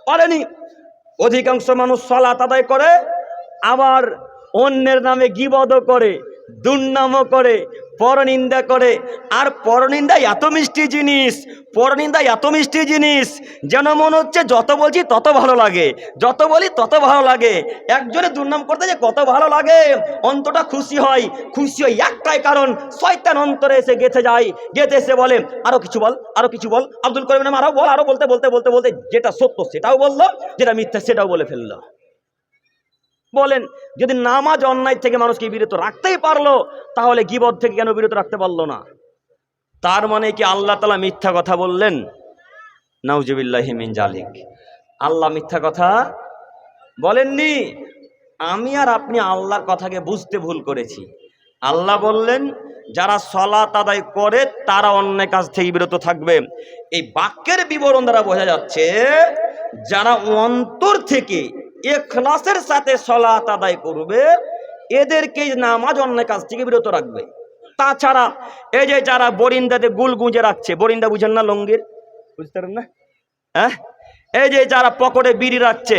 পারেনি। অধিকাংশ মানুষ সালাত আদায় করে, আবার অন্যের নামে গীবতও করে, দুর্নামও করে, পরনিন্দা করে। আর পরনিন্দা এত মিষ্টি জিনিস, পরনিন্দা এত মিষ্টি জিনিস, যেন মনে হচ্ছে যত বলছি তত ভালো লাগে, যত বলি তত ভালো লাগে। একজনে দুর্নাম করতে যে কত ভালো লাগে, অন্তরটা খুশি হয়। খুশি হয় একটাই কারণ, শয়তান অন্তরে এসে গেঁথে যায়, গেঁথে এসে বলে আরো কিছু বল, আরো কিছু বল। আব্দুল করিম নাম আরো বল, আরো বলতে বলতে বলতে বলতে যেটা সত্য সেটাও বললো, যেটা মিথ্যা সেটাও বলে ফেললো। বলেন যদি নামাজ অন্যায় থেকে মানুষকে বিরত রাখতেই পারলো, তাহলে গীবত থেকে কেন বিরত রাখতে পারলো না? তার মানে কি আল্লাহ তাআলা মিথ্যা কথা বললেন? নাউজুবিল্লাহি মিন জালিক। আল্লাহ মিথ্যা কথা বলেননি। আমি আর আপনি আল্লাহর কথাকে বুঝতে ভুল করেছি। আল্লাহ বললেন যারা সালাত আদায় করে তারা অন্য কাজ থেকে বিরত থাকবে। এই বাক্যের বিবরণ দ্বারা বোঝা যাচ্ছে যারা অন্তর থেকে ইখলাসের সাথে সালাত আদায় করবে এদেরকে নামাজ অন্য কাজ থেকে বিরত রাখবে। তাছাড়া এই যে যারা বরিন্দাতে গুল গুঁজে রাখছে, বরিন্দা বুঝেন না, লঙ্গির, বুঝতে পারেন না? হ্যাঁ, এই যে যারা পকেটে বিড়ি রাখছে,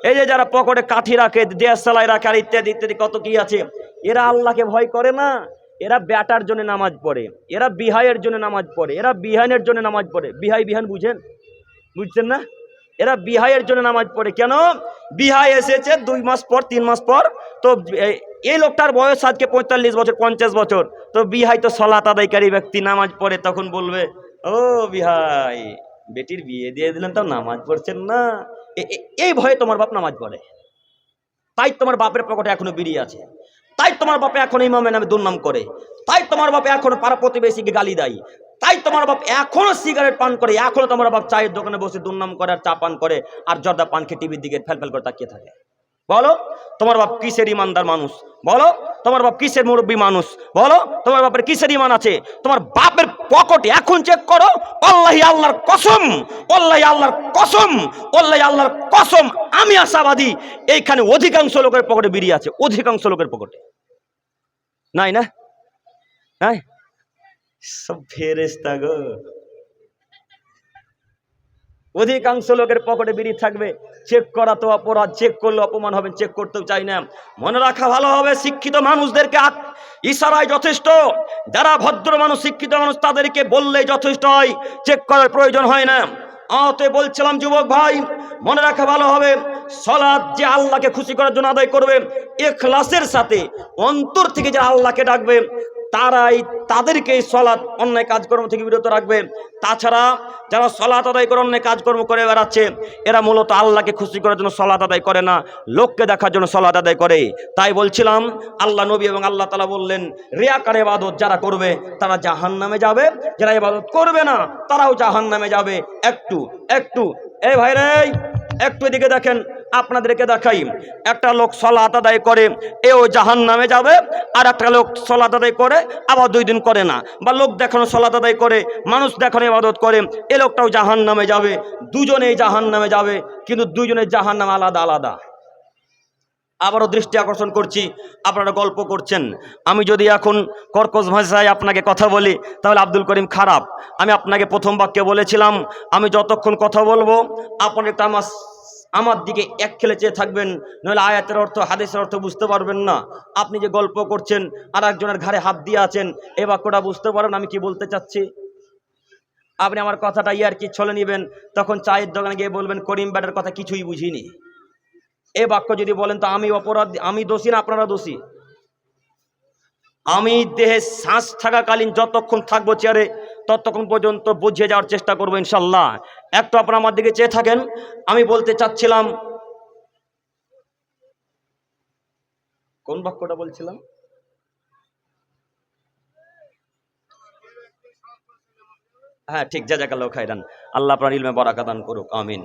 এই যে যারা পকেটে কাঠি রাখে, দেশ সালাই রাখে, আর ইত্যাদি ইত্যাদি কত কি আছে, এরা আল্লাহকে ভয় করে না। এরা ব্যাটার জন্য নামাজ পড়ে, এরা বিহাইয়ের জন্য নামাজ পড়ে, এরা বিহানের জন্য নামাজ পড়ে। বিহাই বিহান বুঝেন? বুঝছেন না? এরা বিহাইয়ের জন্য নামাজ পড়ে। কেন? বিহাই এসেছে 2 মাস পর 3 মাস পর। তো এই লোকটার বয়স আজকে 45 বছর 50 বছর, তো বিহাই তো সালাত আদায়কারী ব্যক্তি, নামাজ পড়ে, তখন বলবে ও বিহাই বেটির বিয়ে দিয়ে দিলেন তাও নামাজ পড়ছেন না। এই ভয়ে তোমার বাপ নামাজ পড়ে, তাই তোমার বাপের পকেটে এখনো বিড়ি আছে, তাই তোমার বাপে এখন ইমামের নামে দুর্নাম করে, তাই তোমার বাপে এখনো পাড়া প্রতিবেশীকে গালি দেয়, তাই তোমার বাপ এখনো সিগারেট পান করে, এখনো তোমার বাপ চায়ের দোকানে বসে দুর্নাম করে আর চা পান করে আর জর্দা পান খেয়ে টিভির দিকে ফেল করে তাকিয়ে থাকে। বলো তোমার বাপ কিসের ইমানদার মানুষ? বলো তোমার বাপ কিসের মুরব্বী মানুষ? বলো তোমার বাপের কিসের ইমান আছে? তোমার বাপের পকেটে এখন চেক করো। আল্লাহি আল্লাহর কসম, আল্লাহি আল্লাহর কসম, আল্লাহি আল্লাহর কসম, আমি আশাবাদী এইখানে অধিকাংশ লোকের পকেটে বিড়ি আছে, অধিকাংশ লোকের পকেটে। নাই না? হ্যাঁ, সব ফেরেশতা গো। অধিকাংশ লোকের পকেটে বিড়ি থাকবে। চেক করা তো অপরাধ, চেক করলে অপমান হবেন, চেক করতেও চাই না। মনে রাখা ভালো হবে শিক্ষিত মানুষদেরকে ইশারায় যথেষ্ট। যারা ভদ্র মানুষ, শিক্ষিত মানুষ, তাদেরকে বললেই যথেষ্ট হয়, চেক করার প্রয়োজন হয় না। অতএব বলছিলাম যুবক ভাই, মনে রাখা ভালো হবে সালাত যে আল্লাহকে খুশি করার জন্য আদায় করবে, ইখলাসের সাথে অন্তর থেকে যে আল্লাহকে ডাকবে, তারাই তাদেরকে সালাত অন্যায় কাজকর্ম থেকে বিরত রাখবে। তাছাড়া যারা সালাত আদায় করে অন্যায় কাজকর্ম করে বেড়াচ্ছে, এরা মূলত আল্লাহকে খুশি করার জন্য সালাত আদায় করে না, লোককে দেখার জন্য সালাত আদায় করে। তাই বলছিলাম আল্লাহ নবী এবং আল্লাহ তাআলা বললেন রিয়াকার ইবাদত যারা করবে তারা জাহান্নামে যাবে, যারা ইবাদত করবে না তারাও জাহান্নামে যাবে। একটু একটু এই ভাইরে একটু এদিকে দেখেন, আপনাদেরকে দেখাই। একটা লোক সালাত আদায় করে এও জাহান্নামে যাবে, আর একটা লোক সালাত আদায় করে আবার 2 দিন করে না, বা লোক দেখানো সালাত আদায় করে, মানুষ দেখানো ইবাদত করে, এ লোকটাও জাহান্নামে যাবে। দুজনেই জাহান্নামে যাবে, কিন্তু দুজনের জাহান্নাম আলাদা আলাদা। আবারও দৃষ্টি আকর্ষণ করছি, আপনারা গল্প করছেন, আমি যদি এখন কর্কশ ভাষায় আপনাকে কথা বলি তাহলে আব্দুল করিম খারাপ। আমি আপনাকে প্রথম বাক্যে বলেছিলাম আমি যতক্ষণ কথা বলবো আপনি একটা আমার দিকে এক খেলে চেয়ে থাকবেন, নইলে আয়াতের অর্থ হাদিসের অর্থ বুঝতে পারবেন না। আপনি যে গল্প করছেন আর একজনের ঘাড়ে হাত দিয়ে আছেন, এই বাক্যটা বুঝতে পারেন আমি কি বলতে চাচ্ছি? আপনি আমার কথাটা ইয়ার কি ছলে নেবেন, তখন চায়ের দোকানে গিয়ে বলবেন করিম ব্যাটার কথা কিছুই বুঝিনি। এ বাক্য যদি বলেন তো আমি অপরাধ, আমি দোষী না আপনারা দোষী? আমি দেহে শ্বাস থাকাকালীন যতক্ষণ থাকবো চেয়ারে ততক্ষণ পর্যন্ত বুঝিয়ে যাওয়ার চেষ্টা করবো ইনশাল্লাহ। একটু আপনারা আমার দিকে চেয়ে থাকেন। আমি বলতে চাচ্ছিলাম, কোন বাক্যটা বলছিলাম? হ্যাঁ ঠিক, জাযাকাল্লাহু খাইরান, আল্লাহ আপনার ইলমে বারাকা দান করুক, আমিন।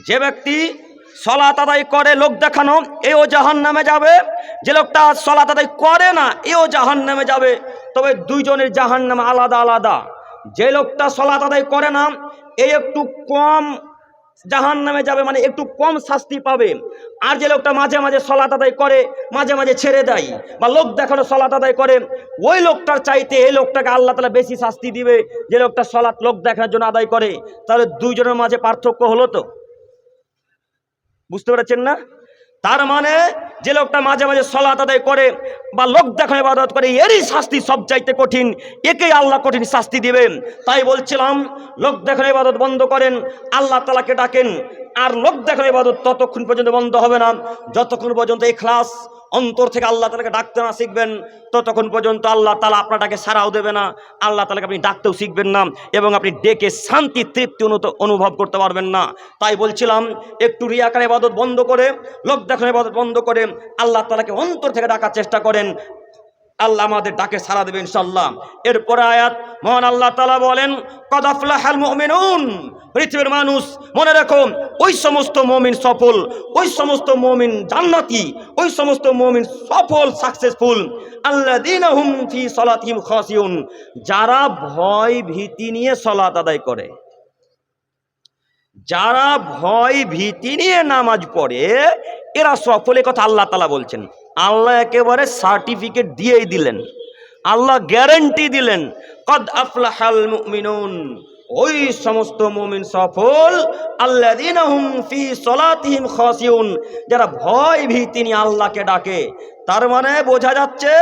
যে ব্যক্তি সালাত আদায় করে লোক দেখানো, এও জাহান্নামে যাবে। যে লোকটা সালাত আদায় করে না, এও জাহান্নামে যাবে। তবে দুইজনের জাহান্নাম আলাদা আলাদা। যে লোকটা সালাত আদায় করে না, এই একটু কম জাহান্নামে যাবে, মানে একটু কম শাস্তি পাবে। আর যে লোকটা মাঝে মাঝে সালাত আদায় করে, মাঝে মাঝে ছেড়ে দেয় বা লোক দেখানো সালাত আদায় করে, ওই লোকটার চাইতে এই লোকটাকে আল্লাহ তাআলা বেশি শাস্তি দিবে। যে লোকটা সালাত লোক দেখানোর জন্য আদায় করে, তাহলে দুইজনের মাঝে পার্থক্য হলো তো, বুঝতে পেরেছেন না? তার মানে যে লোকটা মাঝে মাঝে সালাত আদায় করে বা লোক দেখানো ইবাদত করে, এরই শাস্তি সব চাইতে কঠিন, একেই আল্লাহ কঠিন শাস্তি দিবেন। তাই বলছিলাম, লোক দেখানো ইবাদত বন্ধ করেন, আল্লাহ তাআলাকে ডাকেন। আর লোক দেখানো ইবাদত ততক্ষণ পর্যন্ত বন্ধ হবে না যতক্ষণ পর্যন্ত ইখলাস অন্তর থেকে আল্লাহ তাআলাকে ডাকতে না শিখবেন, ততক্ষণ পর্যন্ত আল্লাহ তাআলা আপনাটাকে সাড়াও দেবে না, আল্লাহ তাআলাকে আপনি ডাকতেও শিখবেন না, এবং আপনি ডেকে শান্তি তৃপ্তি অনুভব করতে পারবেন না। তাই বলছিলাম, একটু রিয়াকার ইবাদত বন্ধ করে, লোক দেখানো ইবাদত বন্ধ করে আল্লাহ তাআলাকে অন্তর থেকে ডাকার চেষ্টা করেন, আল্লাহ আমাদের ডাকে সাড়া দেবে ইনশাআল্লাহ। এরপরে আয়াত মহান আল্লাহ তাআলা বলেন, কদ আফলাহাল মুমিনুন। পৃথিবীর মানুষ মনে রাখো, ওই সমস্ত মুমিন সফল, ওই সমস্ত মুমিন জান্নাতি, ওই সমস্ত মুমিন সফল সাকসেসফুল, আল্লাযীনা হুম ফি সালাতিহিম খাশিউন, যারা ভয় ভীতি নিয়ে সালাত আদায় করে, যারা ভয় ভীতি নিয়ে নামাজ পড়ে, এরা সফল। এ কথা আল্লাহ তাআলা বলছেন। আল্লাহ একেবারে সার্টিফিকেট দিয়েই দিলেন, আল্লাহ গ্যারান্টি দিলেন, কদ আফলাহাল মুমিনুন, ওই সমস্ত মুমিন সফল, আল্লাযীনা হুম ফি সালাতিহিম খাশিউন, যারা ভয় ভীতি নিয়ে আল্লাহকে ডাকে। তার মানে বোঝা যাচ্ছে,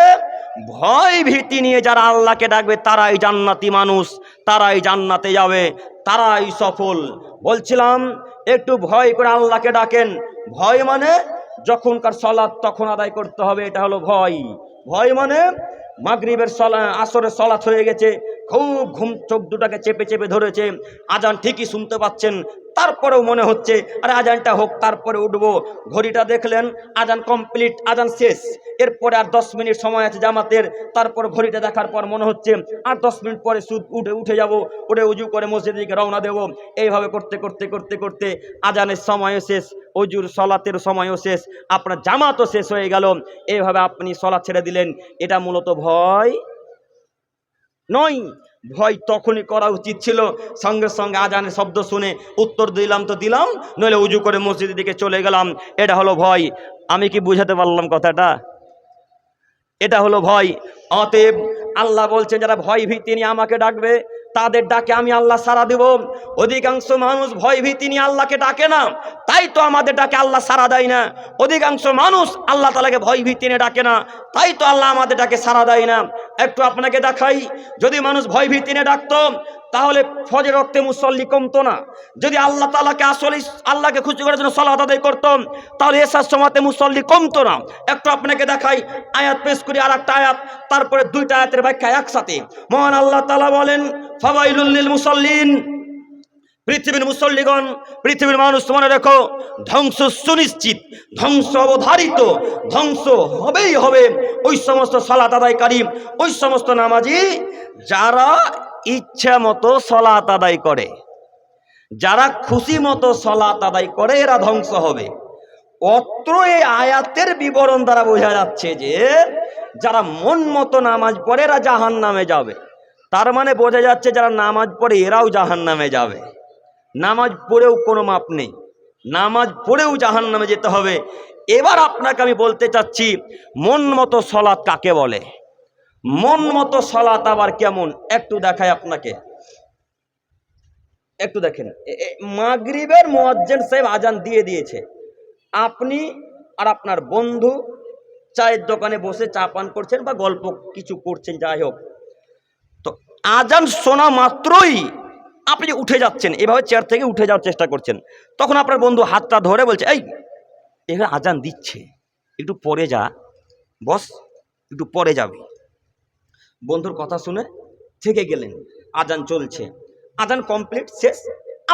ভয় ভীতি নিয়ে যারা আল্লাহকে ডাকবে তারাই জান্নাতি মানুষ, তারাই জান্নাতে যাবে, তারাই সফল। বলছিলাম, একটু ভয় করে আল্লাহকে ডাকেন। ভয় মানে যখনকার সালাত তখন আদায় করতে হবে, এটা হলো ভয়। ভয় মানে মাগরিবের আসরের সালাত হয়ে গেছে, খুব ঘুম, চোখ দুটাকে চেপে চেপে ধরেছে, আজান ঠিকই শুনতে পাচ্ছেন, তারপরেও মনে হচ্ছে আরে আজানটা হোক তারপরে উঠবো। ঘড়িটা দেখলেন, আজান কমপ্লিট, আজান শেষ, এরপরে আর 10 মিনিট সময় আছে জামাতের। তারপর ঘড়িটা দেখার পর মনে হচ্ছে আর 10 মিনিট পরে উঠে যাব, উঠে উজু করে মসজিদের দিকে রওনা দেব। এইভাবে করতে করতে করতে করতে আজানের সময়ও শেষ, অজুর সলাতের সময়ও শেষ, আপনার জামাতও শেষ হয়ে গেল। এইভাবে আপনি সলাত ছেড়ে দিলেন। এটা মূলত ভয় নয়। ভয় তখনই করা উচিত ছিল, সঙ্গে সঙ্গে আজানের শব্দ শুনে উত্তর দিলাম তো দিলাম, নইলে উজু করে মসজিদের দিকে চলে গেলাম। এটা হলো ভয়। আমি কি বুঝাতে পারলাম কথাটা? এটা হলো ভয়। অতএব আল্লাহ বলছেন, যারা ভয় ভীতি নিয়ে আমাকে ডাকবে, তাদের ডাকে আমি আল্লাহ সাড়া দেব। অধিকাংশ মানুষ ভয় ভীতি নিয়ে আল্লাহকে ডাকে না, তাই তো আমাদের ডাকে আল্লাহ সাড়া দেয় না। অধিকাংশ মানুষ আল্লাহ তাআলাকে ভয় ভীতি নিয়ে ডাকে না, তাই তো আল্লাহ আমাদের ডাকে সাড়া দেয় না। একটু আপনাকে দেখাই, যদি মানুষ ভয় ভীতি নিয়ে ডাকতো, তাহলে ফজর ওয়াক্তে মুসল্লি কমতো না। যদি আল্লাহ তাআলাকে আসলে আল্লাহকে খুশি করার জন্য সালাত আদায় করতাম, তাহলে এসার সময়তে মুসল্লি কমতো না। একটু আপনাকে দেখাই, আয়াত পেশ করি, আর একটা আয়াত, তারপরে দুইটা আয়াতের ব্যাখ্যা একসাথে। মহান আল্লাহ তাআলা বলেন, ফাওয়াইলুল লিল মুসাল্লিন। পৃথিবীর মুসল্লিগণ, পৃথিবীর মানুষ, মনে রেখো, ধ্বংস সুনিশ্চিত, ধ্বংস অবধারিত, ধ্বংস হবেই হবে ওই সমস্ত সালাত আদায়কারী, ওই সমস্ত নামাজি যারা ইচ্ছা মতো সালাত আদায় করে, যারা খুশি মতো সালাত আদায় করে, এরা ধ্বংস হবে। অত্র এই আয়াতের বিবরণ দ্বারা বোঝা যাচ্ছে যে যারা মন মতো নামাজ পড়ে এরা জাহান্নামে যাবে। তার মানে বোঝা যাচ্ছে যারা নামাজ পড়ে এরাও জাহান্নামে যাবে। নামাজ পড়েও কোনো মাপ নেই, নামাজ পড়েও জাহান্নামে যেতে হবে। এবার আপনাকে আমি বলতে চাচ্ছি, মন মতো সালাত কাকে বলে? মন মতো সালাত আবার কেমন একটু দেখাই আপনাকে। একটু দেখেন, মাগরিবের মুয়াজ্জিন সাহেব আজান দিয়ে দিয়েছে, আপনি আর আপনার বন্ধু চায়ের দোকানে বসে চা পান করছেন বা গল্প কিছু করছেন, যাই হোক, তো আজান শোনা মাত্রই আপনি উঠে যাচ্ছেন, এভাবে চেয়ার থেকে উঠে যাওয়ার চেষ্টা করছেন। তখন আপনার বন্ধু হাতটা ধরে বলছে, এই এখানে আজান দিচ্ছে, একটু পরে যা বস, একটু পরে যাবি। বন্ধুর কথা শুনে থেকে গেলেন, আজান চলছে, আজান কমপ্লিট শেষ,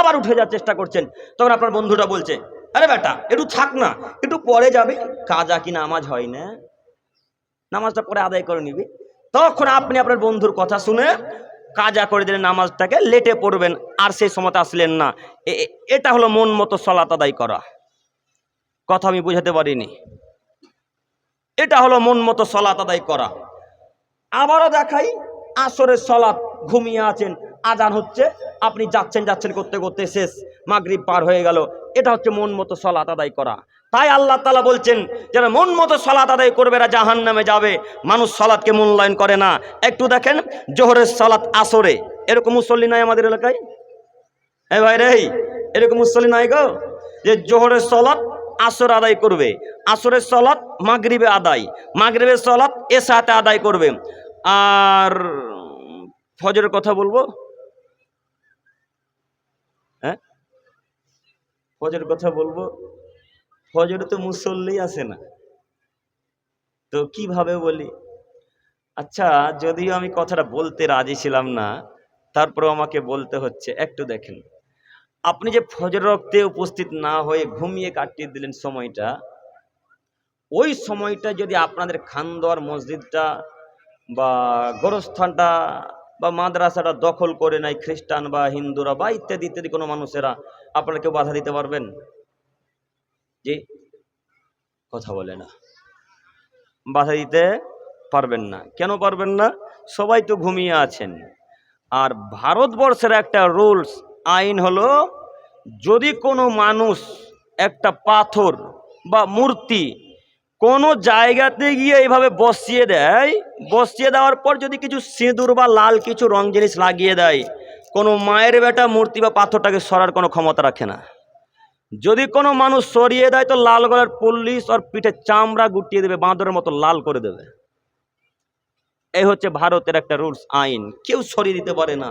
আবার উঠে যাওয়ার চেষ্টা করছেন। তখন আপনার বন্ধুটা বলছে, আরে বেটা একটু থাক না, একটু পরে যাবে, কাজা কি নামাজ হয় না, নামাজটা পরে আদায় করে নিবি। তখন আপনি আপনার বন্ধুর কথা শুনে কাজা করে দিলেন, নামাজটাকে লেটে পড়বেন, আর সেই সময়তে আসলেন না। এটা হলো মন মতো সালাত আদায় করা। কথা আমি বুঝাতে পারিনি। এটা হলো মন মতো সালাত আদায় করা। আবারও দেখাই, আসরের সালাত, ঘুমিয়ে আছেন, আজান হচ্ছে, আপনি যাচ্ছেন করতে করতে শেষ, মাগরিব পার হয়ে গেল। এটা হচ্ছে মন মতো সালাত আদায় করা। তাই আল্লাহ তাআলা বলছেন, যারা মন মতো সালাত আদায় করবে এরা জাহান্নামে যাবে। মানুষ সালাতকে মূল্যায়ন করে না। একটু দেখেন, জোহরের সালাত আসরে, এরকম মুসল্লি নাই আমাদের এলাকায়? এই ভাই রে, এরকম মুসল্লি নাই গো, যে জোহরের সালাত আসর আদায় করবে, আসরের সালাত মাগরিবে আদায়, মাগরিবের সালাত এশাতে আদায় করবে। আর ফজরের কথা বলবো, হ্যাঁ ফজরের কথা বলবো, ফজরে তো মুসল্লি আসে না, তো কিভাবে বলি? আচ্ছা, যদিও আমি কথাটা বলতে রাজি ছিলাম না, তারপরেও আমাকে বলতে হচ্ছে। একটু দেখেন, আপনি যে ফজর রক্তে উপস্থিত না হয়ে ঘুমিয়ে কাটিয়ে দিলেন সময়টা, ওই সময়টা যদি আপনাদের খানদোয়ার মসজিদটা বা গোরস্থানটা বা মাদ্রাসাটা দখল করে নেয় খ্রিস্টান বা হিন্দুরা বা ইত্যাদি ইত্যাদি কোনো মানুষেরা, আপনারা কেউ বাধা দিতে পারবেন? জি, কথা বলে না, বাধা দিতে পারবেন না। কেন পারবেন না? সবাই তো ঘুমিয়ে আছেন। আর ভারতবর্ষের একটা রুলস, আইন হলো, যদি কোনো মানুষ একটা পাথর বা মূর্তি কোনো জায়গাতে গিয়ে এইভাবে বসিয়ে দেয়, বসিয়ে দেওয়ার পর যদি কিছু সিঁদুর বা লাল কিছু রং জিনিস লাগিয়ে দেয়, কোনো মায়ের বেটা মূর্তি বা পাথরটাকে সরার কোনো ক্ষমতা রাখে না। যদি কোনো মানুষ সরিয়ে দেয় তো লাল গলার পুলিশ আর পিঠে চামড়া গুটিয়ে দেবে, বাঁদরের মতো লাল করে দেবে। এই হচ্ছে ভারতের একটা রুলস, আইন। কেউ সরিয়ে দিতে পারে না।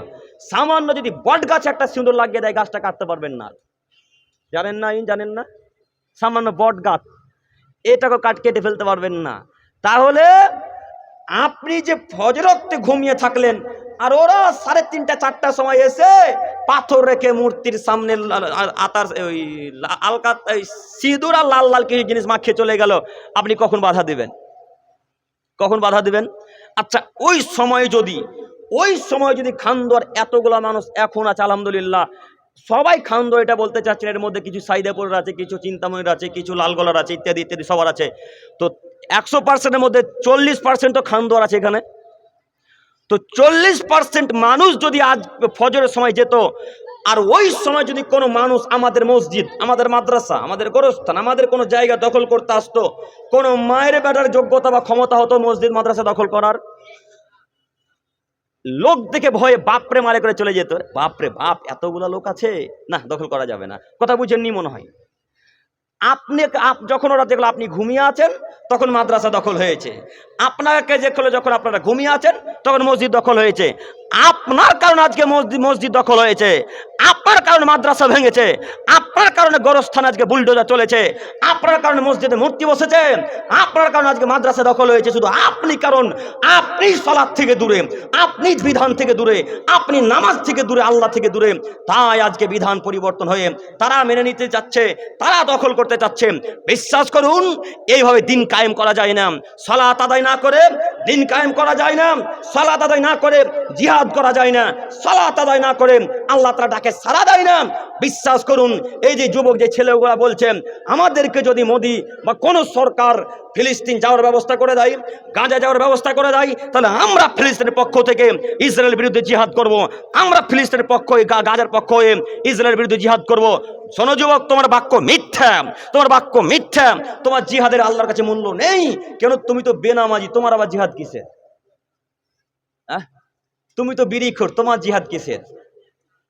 সামান্য যদি বট গাছে একটা সিঁদুর লাগিয়ে দেয়, গাছটা কাটতে পারবেন না। জানেন না আইন? জানেন না? সামান্য বট গাছ, এটাকে কেটে ফেলতে পারবেন না। তাহলে আপনি যে ফজরতে ঘুমিয়ে থাকলেন, আর ওরা 3:30 4টার সময় এসে পাথর রেখে মূর্তির সামনে আতার ওই আলকা সিঁদুর আর লাল লাল কিছু জিনিস মাখিয়ে চলে গেল, আপনি কখন বাধা দিবেন? কখন বাধা দিবেন? আচ্ছা, ওই সময় যদি খানদোয়ার এতগুলা মানুষ এখন আছে, আলহামদুলিল্লাহ, সবাই খানদোয়া, এটা বলতে চাচ্ছেন, এর মধ্যে কিছু সাইদাপুরের আছে, কিছু চিন্তাময়ের আছে, কিছু লালগোলার আছে, ইত্যাদি ইত্যাদি সবার আছে। তো 100%-এর মধ্যে 40% তো খানদোয়ার আছে এখানে। তো 40% মানুষ যদি আজ ফজরের সময় যেত, আর ওই সময় যদি কোনো মানুষ আমাদের মসজিদ, আমাদের মাদ্রাসা, আমাদের গোরস্থান, আমাদের কোনো জায়গা দখল করতে আসতো, কোনো মায়ের বেটার যোগ্যতা বা ক্ষমতা হতো মসজিদ মাদ্রাসা দখল করার? লোক দেখে ভয়ে বাপরে মারে করে চলে যেত। বাপরে বাপ, এতগুলা লোক আছে, না দখল করা যাবে না। কথা বুঝেননি মনে হয়। যখন ওরা দেখলো আপনি ঘুমিয়ে আছেন, তখন মাদ্রাসা দখল হয়েছে। আপনাকে দেখলো যখন আপনারা ঘুমিয়ে আছেন, তখন মসজিদ দখল হয়েছে। আপনার কারণে আজকে মসজিদ দখল হয়েছে, আপনার কারণে মাদ্রাসা ভেঙেছে, আপনার কারণে গোরস্থানে আজকে বুলডোজার চলেছে, আপনার কারণে মসজিদে মূর্তি বসেছে, আপনার কারণে আজকে মাদ্রাসা দখল হয়েছে। শুধু আপনি কারণ, আপনি সালাত থেকে দূরে, আপনি বিধান থেকে দূরে, আপনি নামাজ থেকে দূরে, আল্লাহ থেকে দূরে। তাই আজকে বিধান পরিবর্তন হয়ে তারা মেনে নিতে যাচ্ছে, তারা দখল করতে চাচ্ছে। বিশ্বাস করুন, এইভাবে দিন কায়েম করা যায় না। সালাত আদায় না করে দিন কায়েম করা যায় না। সালাত আদায় না করে জিহাদ করা যায় না। সালাত আদায় না করে আল্লাহ তাআলা ডাকে সাড়া দেয় না। বিশ্বাস করুন, এই যে যুবক, যে ছেলেগুলা বলছেন আমাদেরকে যদি মোদি বা কোন সরকার ফিলিস্তিন যাওয়ার ব্যবস্থা করে দেয়, গাজা যাওয়ার ব্যবস্থা করে দেয়, তাহলে আমরা ফিলিস্তিনের পক্ষ থেকে ইসরায়েলের বিরুদ্ধে জিহাদ করব। আমরা ফিলিস্তিনের পক্ষ হয়ে, গাজার পক্ষ হয়ে ইসরায়েলের বিরুদ্ধে জিহাদ করব। শোনো যুবক, তোমার বাক্য মিথ্যা, তোমার বাক্য মিথ্যা। তোমার জিহাদের আল্লাহর কাছে মূল্য নেই। কেন? তুমি তো বেনামাজি, তোমার আবার জিহাদ কিসের? তুমি তো বিড়িখোর, তোমার জিহাদ কিসের?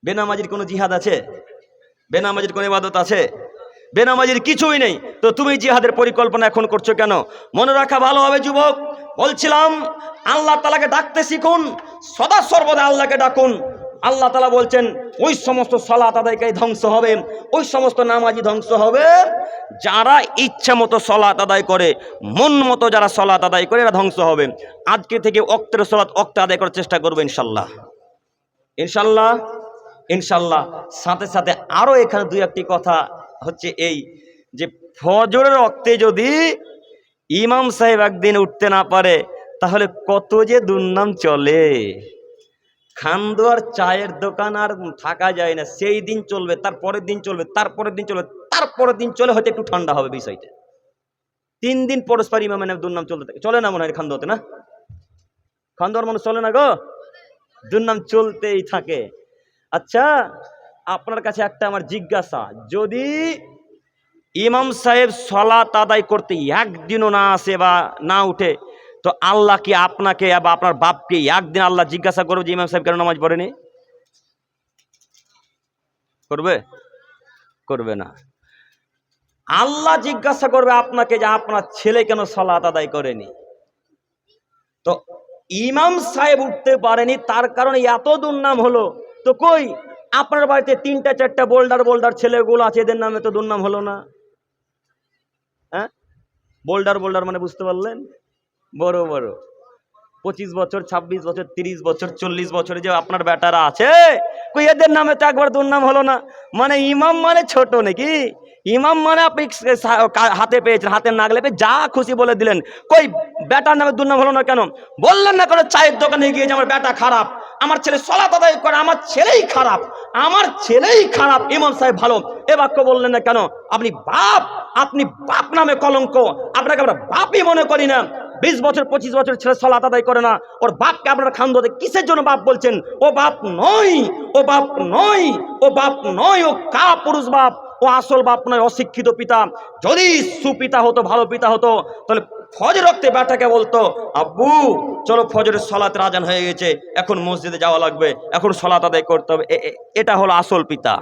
বেনামাজির কোনো জিহাদ আছে? বেনামাজির কোনো ইবাদত আছে? বেনামাজির কিছুই নেই। তো তুমি জিহাদের পরিকল্পনা এখন করছো কেন? মনে রাখা ভালো হবে যুবক, বলছিলাম আল্লাহ তাআলাকে ডাকতে শিখুন, সদা সর্বদা আল্লাহকে ডাকুন। আল্লাহ তাআলা বলছেন ওই সমস্ত সালাত আদায়কারী ধ্বংস হবে, ওই সমস্ত নামাজি ধ্বংস হবে যারা ইচ্ছা মতো সালাত আদায় করে, মন মতো যারা সালাত আদায় করে, এরা ধ্বংস হবে। আজকে থেকে ওয়াক্তের সালাত ওয়াক্তে আদায় করার চেষ্টা করবো ইনশাল্লাহ, ইনশাল্লাহ, ইনশাল্লাহ। সাথে সাথে আরো এখানে দুই একটি কথা হচ্ছে এই যে ফজরের ওয়াক্তে যদি ইমাম সাহেব একদিন উঠতে না পারে, তাহলে কত যে দুর্নাম চলে। খান্দোয়ার চায়ের দোকান আর থাকা যায় না, সেই দিন চলবে, তারপরের দিন চলবে, তারপরের দিন চলবে, তারপরের দিন চলে হয়তো একটু ঠান্ডা হবে বিষয়টা। 3 দিন পরস্পর ইমামের দুর্নাম চলতে থাকে, চলে না মনে হয় খান্দোয়াতে? না, খান্দোয়ার মানুষ চলে না গো, দুর্নাম চলতেই থাকে। আচ্ছা, আপনার কাছে একটা আমার জিজ্ঞাসা, যদি ইমাম সাহেব সালাত আদায় করতে একদিনও না আসে বা না উঠে, তো আল্লাহ কি আপনাকে বা আপনার বাপকে একদিন আল্লাহ জিজ্ঞাসা করবে যে ইমাম সাহেব কেন নামাজ পড়েনি? করবে? করবে না। আল্লাহ জিজ্ঞাসা করবে আপনাকে যে আপনার ছেলে কেন সালাত আদায় করেনি। তো ইমাম সাহেব উঠতে পারেনি, তার কারণে এত দুর্নাম হলো। তো কই আপনার বাড়িতে 3টা 4টা বোল্ডার বোল্ডার ছেলেগুলো আছে, এদের নামে তো দুর্নাম হলো না? হ্যাঁ, বোল্ডার বোল্ডার মানে বুঝতে পারলেন? বড় বড় 25 বছর, 26 বছর, 30 বছর, 40 বছরে যে আপনার বেটারা আছে, কই এদের নামে তো একবার দুর্নাম হলো না? মানে ইমাম মানে ছোট নাকি? ইমাম মানে আপনি হাতে পেয়েছেন, হাতে নাগলে পেয়ে যা খুশি বলে দিলেন। কই বেটার নামে দুর্নাম হলো না কেন? বললেন না কেন চায়ের দোকানে গিয়ে যে আমার বেটা খারাপ, আমার ছেলে সালাত আদায় করে, আমার ছেলেই খারাপ, আমার ছেলেই খারাপ, ইমাম সাহেব ভালো, এ বাক্য বললেন না কেন? আপনি বাপ, আপনি বাপ নামে কলঙ্ক, আপনাকে আমরা বাপই মনে করি না। 20 বছর 25 বছর ছেলে সালাত আদায় করে না, ওর বাপকে আপনারা খান্দোতে কিসের জন্য বাপ বলছেন? ও বাপ নয়, ও বাপ নয়, ও বাপ নয়, ও কা পুরুষ বাপ, ও আসল বাপ নয়, অশিক্ষিত পিতা। যদি সুপিতা হতো, ভালো পিতা হতো, তাহলে ফজর ওয়াক্তে বেটাকে বলতো, আব্বু চলো ফজরের সালাতের আজান হয়ে গেছে, এখন মসজিদে যাওয়া লাগবে, এখন সালাত আদায় করতে হবে। এটা হলো আসল পিতা।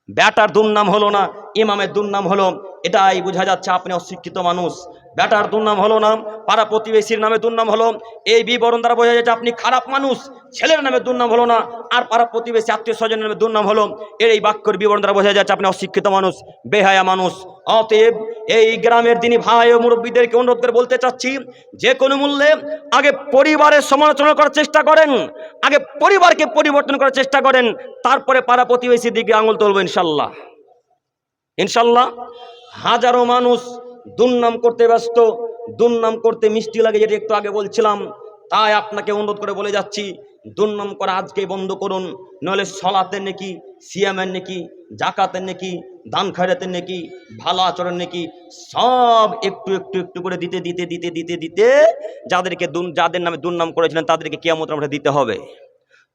বেটার দুর্নাম হলো না, ইমামের দুর্নাম হলো, এটাই বোঝা যাচ্ছে আপনি অশিক্ষিত মানুষ। বেটার দুর্নাম হলো না, পাড়া প্রতিবেশীর নামে দুর্নাম হলো, এই বিবরণ দ্বারা বোঝা যাচ্ছে আপনি খারাপ মানুষ। ছেলের নামে দুর্নাম হলো না, আর পাড়া প্রতিবেশী আত্মীয় স্বজনের নামে দুর্নাম হলো, এই বাক্যের বিবরণ দ্বারা বোঝা যাচ্ছে আপনি অশিক্ষিত মানুষ, বেহায়া মানুষ। অতএব এই গ্রামের দিনী ভাই ও মুরব্বীদেরকে অনুরোধ করে বলতে চাচ্ছি, যে কোনো মূল্যে আগে পরিবারের সমালোচনা করার চেষ্টা করেন, আগে পরিবারকে পরিবর্তন করার চেষ্টা করেন, তারপরে পাড়া প্রতিবেশীর দিকে আঙুল তুলবো ইনশাল্লাহ। ইনশাল্লাহ। হাজারো মানুষ দুর্নাম করতে ব্যস্ত, দুর্নাম করতে মিষ্টি লাগে, যেটা একটু আগে বলছিলাম। তাই আপনাকে অনুরোধ করে বলে যাচ্ছি, দুর্নাম করা আজকেই বন্ধ করুন, নইলে সলাতের নেকি, সিয়ামের নেকি, জাকাতের নেকি, দান খয়রাতের নেকি, ভালো আচরণ নেকি, সব একটু একটু একটু করে দিতে দিতে দিতে দিতে দিতে যাদের নামে দুর্নাম করেছিলেন তাদেরকে কিয়ামতের মাঠে দিতে হবে।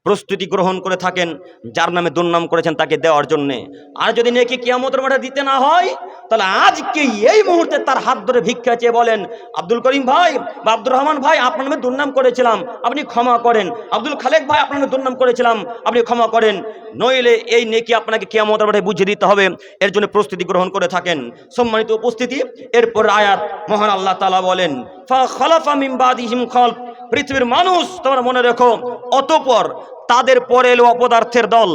প্রস্তুতি গ্রহণ করে থাকেন যার নামে দুর্নাম করেছেন তাকে দেওয়ার জন্যে। আর যদি নেকি কিয়ামতের মাঠে দিতে না হয়, তাহলে আজকে এই মুহূর্তে তার হাত ধরে ভিক্ষা চেয়ে বলেন, আব্দুল করিম ভাই বা আব্দুর রহমান ভাই, আপনার নামে দুর্নাম করেছিলাম, আপনি ক্ষমা করেন। আব্দুল খালেক ভাই, আপনার নামে দুর্নাম করেছিলাম, আপনি ক্ষমা করেন। নইলে এই নেকি আপনাকে কিয়ামতের মাঠে বুঝিয়ে দিতে হবে। এর জন্য প্রস্তুতি গ্রহণ করে থাকেন। সম্মানিত উপস্থিতি, এরপর আয়াত মহান আল্লাহ তাআলা বলেন, ফা খালাফা মিন বাদিহিম খালফ, পৃথিবীর মানুষ তোমরা মনে রেখো, অতঃপর তাদের পরে এলো অপদার্থের দল।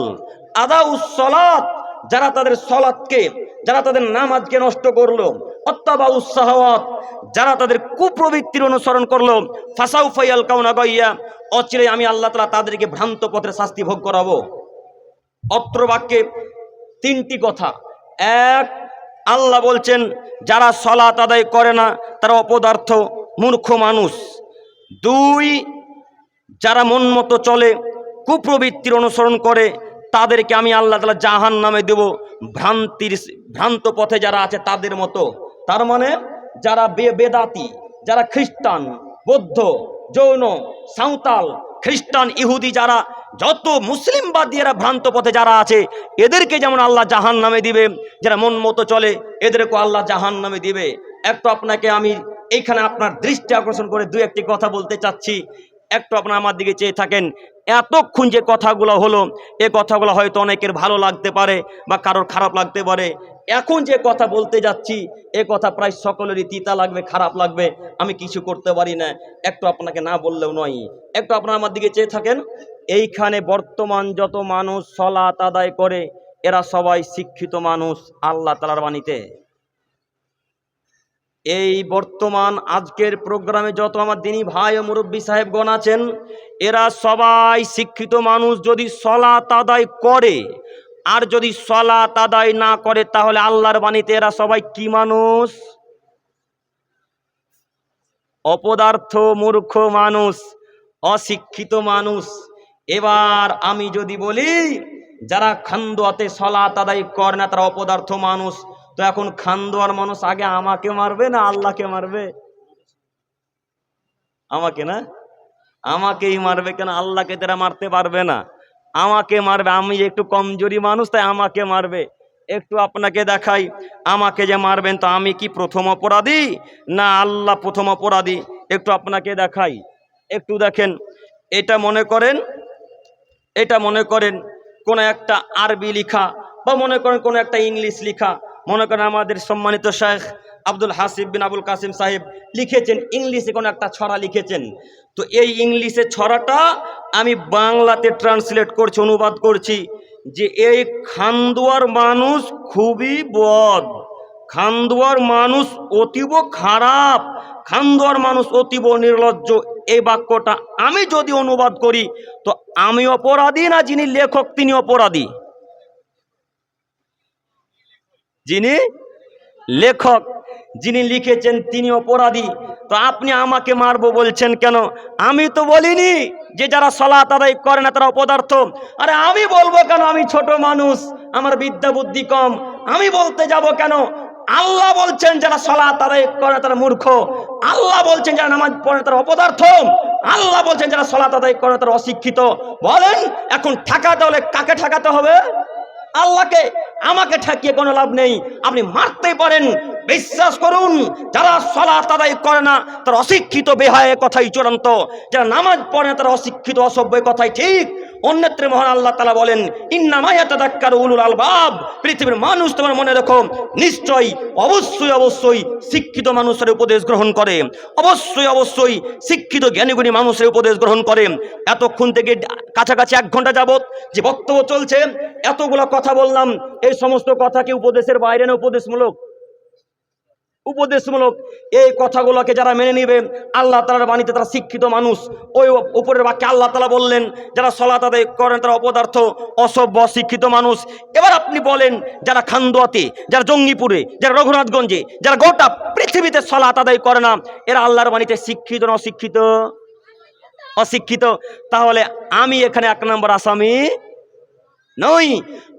আদাউস সালাত, যারা তাদের সালাতকে, যারা তাদের নামাজকে নষ্ট করলো। অত্তাবাউস শাহাওয়াত, যারা তাদের কুপ্রবৃত্তির অনুসরণ করলো। ফাসাউফা ইয়ালকাউনা গাইয়া, অচিরে আমি আল্লাহ তাআলা তাদেরকে ভ্রান্ত পথের শাস্তি ভোগ করাবো। অত্র বাক্যে 3টি কথা। এক, আল্লাহ বলছেন যারা সালাত আদায় করে না তারা অপদার্থ, মূর্খ মানুষ। 2, যারা মন মতো চলে, কুপ্রবৃত্তির অনুসরণ করে, তাদেরকে আমি আল্লাহ তাআলা জাহান্নামে দেব, ভ্রান্ত পথে যারা আছে তাদের মতো। তার মানে যারা বেদাতি, যারা খ্রিস্টান, বৌদ্ধ, জৈন, সাঁওতাল, খ্রিস্টান, ইহুদি, যারা যত মুসলিমবাদী এরা ভ্রান্ত পথে যারা আছে, এদেরকে যেমন আল্লাহ জাহান্নামে দিবে, যারা মন মতো চলে এদেরকেও আল্লাহ জাহান্নামে দিবে। একটু আপনাকে আমি এইখানে আপনার দৃষ্টি আকর্ষণ করে 2-1টি কথা বলতে চাচ্ছি। একটু আপনারা আমার দিকে চেয়ে থাকেন। এতক্ষণ যে কথাগুলো হলো, এ কথাগুলো হয়তো অনেকের ভালো লাগতে পারে বা কারোর খারাপ লাগতে পারে। এখন যে কথা বলতে যাচ্ছি, এ কথা প্রায় সকলেরই তিতা লাগবে, খারাপ লাগবে, আমি কিছু করতে পারি না, একটু আপনাকে না বললেও নয়। একটু আপনারা আমার দিকে চেয়ে থাকেন। এইখানে বর্তমান যত মানুষ সালাত আদায় করে, এরা সবাই শিক্ষিত মানুষ আল্লাহ তাআলার বাণীতে। এই বর্তমান আজকের প্রোগ্রামে যত আমার দিনী ভাই ও মুরব্বী সাহেবগণ আছেন, এরা সবাই শিক্ষিত মানুষ। যদি সালাত আদায় করে আর যদি সালাত আদায় না করে, তাহলে আল্লাহর বাণীতে এরা সবাই কি মানুষ? অপদার্থ, মূর্খ মানুষ, অশিক্ষিত মানুষ। এবার আমি যদি বলি যারা খান্দোয়াতে সালাত আদায় করে না তারা অপদার্থ মানুষ, তো এখন খান্দোয়ার মানুষ আগে আমাকে মারবে না আল্লাহকে মারবে? আমাকে না, আমাকেই মারবে। কেন? আল্লাহকে তারা মারতে পারবে না, আমাকে মারবে। আমি একটু কমজোরি মানুষ, তাই আমাকে মারবে। একটু আপনাকে দেখাই, আমাকে যে মারবেন তো আমি কি প্রথম অপরাধী না আল্লাহ প্রথম অপরাধী? একটু আপনাকে দেখাই, একটু দেখেন। এটা মনে করেন কোন একটা আরবি লিখা, বা মনে করেন কোন একটা ইংলিশ লিখা। মনে করেন আমাদের সম্মানিত শেখ আব্দুল হাসিব বিন আবুল কাসিম সাহেব লিখেছেন, ইংলিশে কোনো একটা ছড়া লিখেছেন। তো এই ইংলিশের ছড়াটা আমি বাংলাতে ট্রান্সলেট করছি, অনুবাদ করছি, যে এই খান্দোয়ার মানুষ খুবই বদ, খান্দোয়ার মানুষ অতীব খারাপ, খান্দোয়ার মানুষ অতীব নির্লজ্জ। এই বাক্যটা আমি যদি অনুবাদ করি তো আমি অপরাধী না যিনি লেখক তিনি অপরাধী? যিনি লেখক, যিনি লিখেছেন তিনি অপরাধী। তো আপনি আমাকে মারবো বলছেন কেন? আমি তো বলিনি যে যারা সালাত আদায় করে না তারা অপদার্থ। আরে আমি বলবো কেন? আমি ছোট মানুষ, আমার বিদ্যা বুদ্ধি কম, আমি বলতে যাব কেন? আল্লাহ বলছেন যারা সালাত আদায় করে তারা মূর্খ, আল্লাহ বলছেন যারা নামাজ পড়ে তারা অপদার্থ, আল্লাহ বলছেন যারা সালাত আদায় করে তারা অশিক্ষিত। বলেন এখন ঠেকাতে হলে কাকে ঠেকাতে হবে? আল্লাহকে। আমাকে ঠেকিয়ে কোনো লাভ নেই, আপনি মারতেই পারেন। বিশ্বাস করুন যারা সালাত আদায় করে না তারা অশিক্ষিত, বেহায়া কথাই চূড়ান্ত। যারা নামাজ পড়ে না তারা অশিক্ষিত, অসভ্য কথাই ঠিক। অন্যত্র মহান আল্লাহ তাআলা বলেন ইন্নামা ইয়াতাযাক্কারু উলুল আলবাব, পৃথিবীর মানুষ তোমার মনে রেখো নিশ্চয়ই অবশ্যই শিক্ষিত মানুষের উপদেশ গ্রহণ করে, অবশ্যই শিক্ষিত জ্ঞানীগুণী মানুষের উপদেশ গ্রহণ করে। এতক্ষণ থেকে কাছাকাছি 1 ঘন্টা যাবত যে বক্তব্য চলছে, এতগুলো কথা বললাম, এই সমস্ত কথা কি উপদেশের বাইরে না উপদেশমূলক? উপদেশমূলক। এই কথাগুলোকে যারা মেনে নিবে আল্লাহ তাআলার বাণীতে তারা শিক্ষিত মানুষ। ওই উপরের বাক্যে আল্লাহ তাআলা বললেন যারা সালাত আদায় করেন তারা অপদার্থ, অসভ্য, শিক্ষিত মানুষ। এবার আপনি বলেন যারা খান্দোয়াতে, যারা জঙ্গিপুরে, যারা রঘুনাথগঞ্জে, যারা গোটা পৃথিবীতে সালাত আদায় করে না, এরা আল্লাহর বাণীতে শিক্ষিত না অশিক্ষিত? অশিক্ষিত। তাহলে আমি এখানে 1 নম্বর আসামি নই।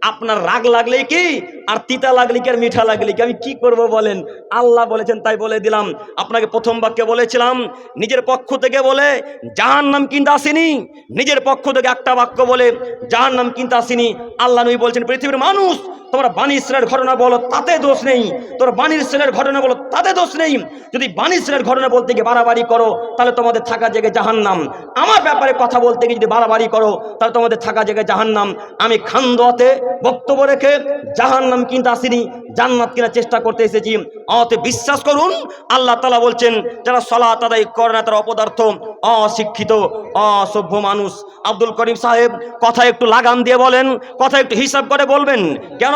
আপনার রাগ লাগলে কি আর তিতা লাগলে কি আর মিঠা লাগলে কি, আমি কি করব বলেন? আল্লাহ বলেছেন তাই বলে দিলাম। আপনাকে প্রথম বাক্যে বলেছিলাম নিজের পক্ষ থেকে বলে জাহান্নাম কিন্তু আসেনি, নিজের পক্ষ থেকে একটা বাক্য বলে জাহান্নাম কিন্তু আসেনি। আল্লাহ নবী বলছেন পৃথিবীর মানুষ তোমরা বানী ইসরায়েলের ঘটনা বলো তাতে দোষ নেই, তোমরা বানী ইসরায়েলের ঘটনা বলো তাতে দোষ নেই। যদি বানী ইসরায়েলের ঘটনা বলতে গিয়ে বাড়াবাড়ি করো তাহলে তোমাদের থাকা জায়গায় জাহান্নাম। আমার ব্যাপারে কথা বলতে গিয়ে যদি বাড়াবাড়ি করো তাহলে তোমাদের থাকা জায়গায় জাহান্নাম। আমি খান্দোয়াতে বক্তব্য রেখে জাহান্নাম কিন্তু আসিনি, জান্নাত কেনার চেষ্টা করতে এসেছি। অতএব বিশ্বাস করুন আল্লাহ তাআলা বলছেন যারা সালাত আদায় করে না তারা অপদার্থ, অশিক্ষিত, অসভ্য মানুষ। আব্দুল করিম সাহেব কথা একটু লাগাম দিয়ে বলেন, কথা একটু হিসাব করে বলবেন। কেন?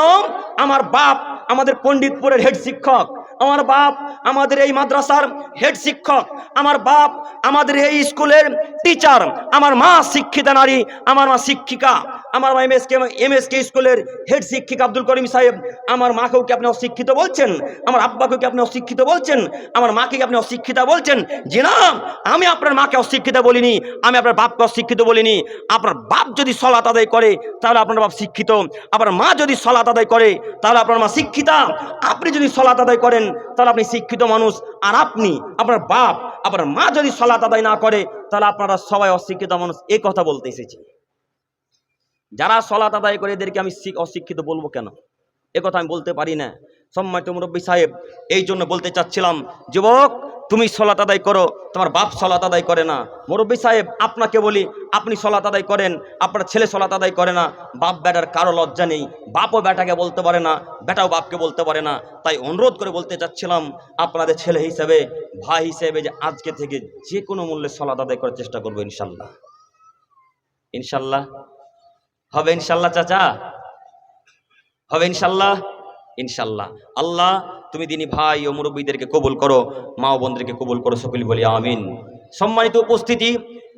আমার বাপ আমাদের পণ্ডিতপুরের হেড শিক্ষক, আমার বাপ আমাদের এই মাদ্রাসার হেড শিক্ষক, আমার বাপ আমাদের এই স্কুলের টিচার, আমার মা শিক্ষিতা নারী, আমার মা শিক্ষিকা, আমার মা এমএসকে স্কুলের হেড শিক্ষিকা আব্দুল করিম সাহেব। আমার মাকেও কি আপনি অশিক্ষিত বলছেন? আমার আব্বাকেও কি আপনি অশিক্ষিত বলছেন? আমার মাকে কি আপনি অশিক্ষিতা বলছেন? জি না, আমি আপনার মাকে অশিক্ষিতা বলিনি, আমি আপনার বাপকে অশিক্ষিত বলিনি। আপনার বাপ যদি সালাত আদায় করে তাহলে আপনার বাপ শিক্ষিত, আপনার মা যদি সালাত আদায় করে তাহলে আপনার মা শিক্ষিতা। আপনি যদি সালাত আদায় করেন তাহলে আপনি শিক্ষিত মানুষ, আর আপনি, আপনার বাপ, আপনার মা যদি সালাত আদায় না করে তাহলে আপনারা সবাই অশিক্ষিত মানুষ। এই কথা বলতে এসেছি। যারা সালাত আদায় করে এদেরকে আমি অশিক্ষিত বলবো কেন? এ কথা আমি বলতে পারি না। সম্মানিত মুরব্বী সাহেব, এই জন্য বলতে চাচ্ছিলাম যুবক তুমি সালাত আদায় করো, তোমার বাপ সালাত আদায় করে না। মুরব্বী সাহেব আপনাকে বলি আপনি সালাত আদায় করেন, আপনার ছেলে সালাত আদায় করে না। বাপ বেটার কারো লজ্জা নেই, বাপও বেটাকে বলতে পারে না, বেটাও বাপকে বলতে পারে না। তাই অনুরোধ করে বলতে চাচ্ছিলাম আপনাদের ছেলে হিসেবে, ভাই হিসেবে, যে আজকে থেকে যে কোনো মূল্যে সালাত আদায় করার চেষ্টা করবো ইনশাল্লাহ। ইনশাল্লাহ হবে, ইনশাল্লাহ চাচা হবে, ইনশাল্লাহ। ইনশাল্লাহ। আল্লাহ তুমি দিনী ভাই ও মুরব্বীদেরকে কবুল করো, মা ও বোনদেরকে কবুল করো, সকলে বলি আমিন। সম্মানিত উপস্থিতি,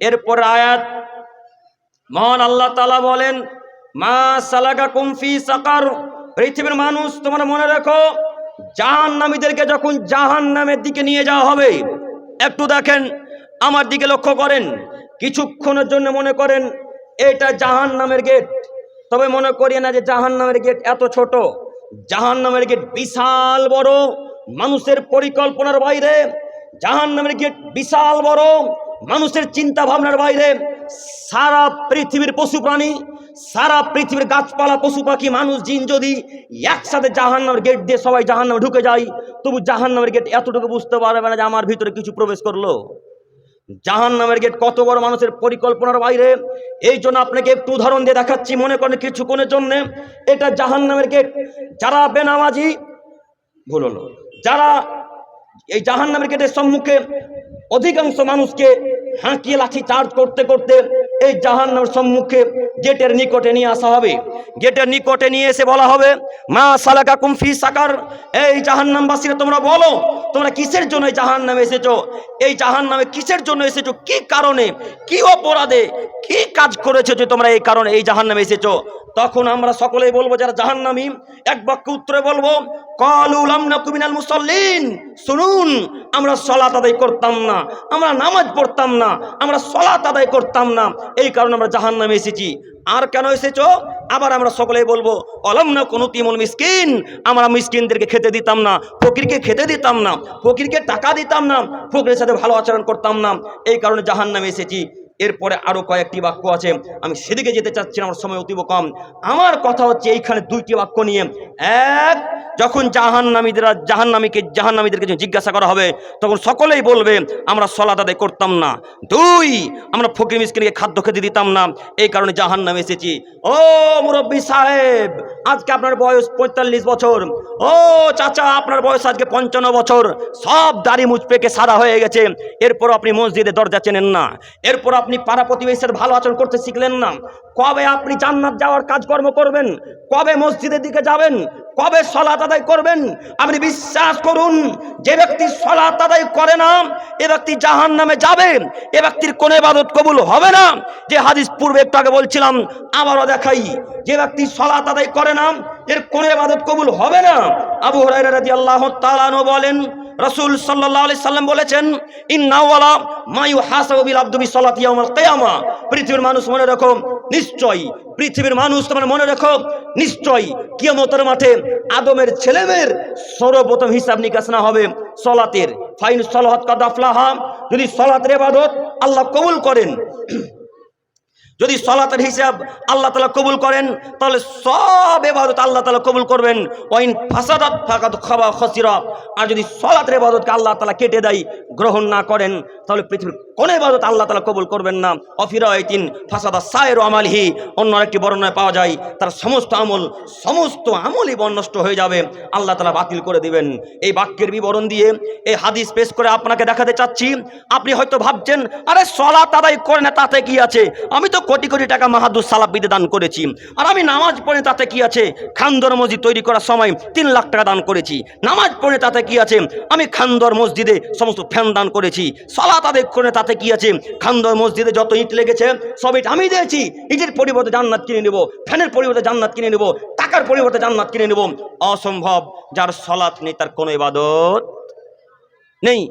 এরপর আয়াত মহান আল্লাহ তাআলা বলেন মা সালাকাকুম ফি সাকার, পৃথিবীর মানুষ তোমরা মনে রাখো জাহান্নামীদেরকে যখন জাহান্নামের দিকে নিয়ে যাওয়া হবে, একটু দেখেন আমার দিকে লক্ষ্য করেন, কিছুক্ষণের জন্য মনে করেন এটা জাহান্নামের গেট। তবে মনে করিয়ে না যে জাহান্নামের গেট এত ছোট। জাহান্নামের গেট বিশাল বড়, মানুষের পরিকল্পনার বাইরে। জাহান্নামের গেট বিশাল বড়, মানুষের চিন্তা ভাবনার বাইরে। সারা পৃথিবীর পশু প্রাণী, সারা পৃথিবীর গাছপালা, পশু পাখি, মানুষ, জিন যদি একসাথে জাহান্নামের গেট দিয়ে সবাই জাহান্নামে ঢুকে যায়, তবু জাহান্নামের গেট এতটুকু বুঝতে পারবে না যে আমার ভিতরে কিছু প্রবেশ করলো। জাহান্নামের গেট কত বড়, মানুষের পরিকল্পনার বাইরে। এই জন্য আপনাকে একটু উদাহরণ দিয়ে দেখাচ্ছি, মনে করেন কিছুক্ষণের জন্য এটা জাহান্নামের গেট। যারা বেনামাজি, ভুল হলো, যারা এই জাহান্নামের গেটের সম্মুখে অধিকাংশ মানুষকে হাঁকিয়ে লাঠি চার্জ করতে করতে এই জাহান্নামের সম্মুখে গেটের নিকটে নিয়ে আসা হবে। গেটের নিকটে নিয়ে এসে বলা হবে, মা সালাকাকুম ফি সাকার, এই জাহান্নামবাসীরা তোমরা বলো তোমরা কিসের জন্য এই জাহান্নামে এসেছো? এই জাহান্নামে কিসের জন্য এসেছো? কি কারণে, কি অপরাধে, কি কাজ করেছো যে তোমরা এই কারণে এই জাহান্নামে এসেছো? তখন আমরা সকলেই বলবো, যারা জাহান্নামী, এক বাক্যে উত্তরে বলবো, ক্বালু লাম নাকু মিনাল মুসাল্লিন। শুনুন, আমরা সালাত আদায় করতাম না, আমরা নামাজ পড়তাম না, আমরা সালাত আদায় করতাম না, এই কারণে আমরা জাহান্নামে এসেছি। আর কেন এসেছো? আবার আমরা সকলেই বলবো, অলাম নাকু নুতিমুল মিসকিন, আমরা মিসকিনদেরকে খেতে দিতাম না, ফকিরকে খেতে দিতাম না, ফকিরকে টাকা দিতাম না, ফকিরের সাথে ভালো আচরণ করতাম না, এই কারণে জাহান্নামে এসেছি। এরপরে আরো কয়েকটি বাক্য আছে, আমি সেদিকে যেতে চাচ্ছি না, আমার সময় অতীব কম। আমার কথা হচ্ছে এইখানে দুইটি বাক্য নিয়ে। এক, যখন জাহান্নামীদেরকে জিজ্ঞাসা করা হবে, তখন সকলেই বলবে আমরা সালাত আদায় করতাম না। দুই, আমরা ফকির মিসকিনকে খাদ্য খেতে দিতাম না, এই কারণে জাহান্নামে এসেছি। ও মুরব্বী সাহেব, আজকে আপনার বয়স 45 বছর। ও চাচা, আপনার বয়স আজকে 55 বছর। সব দাড়ি মুছ পেকে সাদা হয়ে গেছে, এরপর আপনি মসজিদে দরজা চেনেন না, এরপর আপনি পাড়া প্রতিবেশীর ভালো আচরণ করতে শিখলেন না। কবে আপনি জান্নাত যাওয়ার কাজকর্ম করবেন? কবে মসজিদের দিকে যাবেন? কবে সালাত আদায় করবেন? আপনি বিশ্বাস করুন, যে ব্যক্তি সালাত আদায় করে না, এ ব্যক্তি জাহান্নামে যাবে, এ ব্যক্তির কোনো ইবাদত কবুল হবে না। যে হাদিস পূর্বে একটু আগে বলছিলাম, আবারও দেখাই, যে ব্যক্তি সালাত আদায় করে না, এর কোনো ইবাদত কবুল হবে না। আবু হুরায়রা রাদিয়াল্লাহু তাআলা আনহু বলেন, রাসূল সাল্লাল্লাহু আলাইহি সাল্লাম বলেছেন, ইন্না ওয়ালা মা ইউহাসাবু বিল আবদু বিসসালাতি ইয়াউমাল কিয়ামা। পৃথিবীর মানুষ মনে রাখো, নিশ্চয়ই পৃথিবীর মানুষ তোমরা মনে রাখো, নিশ্চয়ই কিয়ামতের মাঠে আদমের ছেলেমেয়ের সর্বপ্রথম হিসাব নিকাশ না হবে সালাতের। ফাইন সালাত কাদ আফলাহা, যদি সালাতের ইবাদত আল্লাহ কবুল করেন, যদি সালাতের হিসাব আল্লাহ তাআলা কবুল করেন, তাহলে সব ইবাদত আল্লাহ তাআলা কবুল করবেন। ওয়াইন ফাসাদাত ফাকাদ খাবা খাসিরা, আর যদি সালাতের ইবাদতকে আল্লাহ তাআলা কেটে দেয়, গ্রহণ না করেন, তাহলে পৃথিবীর কোন ইবাদত আল্লাহ তাআলা কবুল করবেন না। অফিরাইতিন ফাসাদা সায়রু আমালহি, অন্য আরেকটি বর্ণনায় পাওয়া যায় তার সমস্ত আমলই নষ্ট হয়ে যাবে, আল্লাহ তাআলা বাতিল করে দিবেন। এই বাক্যের বিবরণ দিয়ে এই হাদিস পেশ করে আপনাকে দেখাতে চাচ্ছি, আপনি হয়তো ভাবছেন, আরে সালাত আদায় করে না তাতে কি আছে, আমি তো কোটি কোটি টাকা মাহাদুস সালাফিতে দান করেছি, আর আমি নামাজ পড়ে তাতে কি আছে, খানদর মসজিদ তৈরি করার সময় 3 লাখ টাকা দান করেছি, নামাজ পড়ে তাতে কি আছে, আমি খানদর মসজিদে সমস্ত ফ্যান দান করেছি, সালাত আদায় করে তাতে কি আছে, খানদর মসজিদে যত ইট লেগেছে সব ইট আমি দিয়েছি, ইটের পরিবর্তে জান্নাত কিনে নেব, ফ্যানের পরিবর্তে জান্নাত কিনে নেব, টাকার পরিবর্তে জান্নাত কিনে নেব। অসম্ভব। যার সালাত নেই তার কোনো ইবাদত নেই।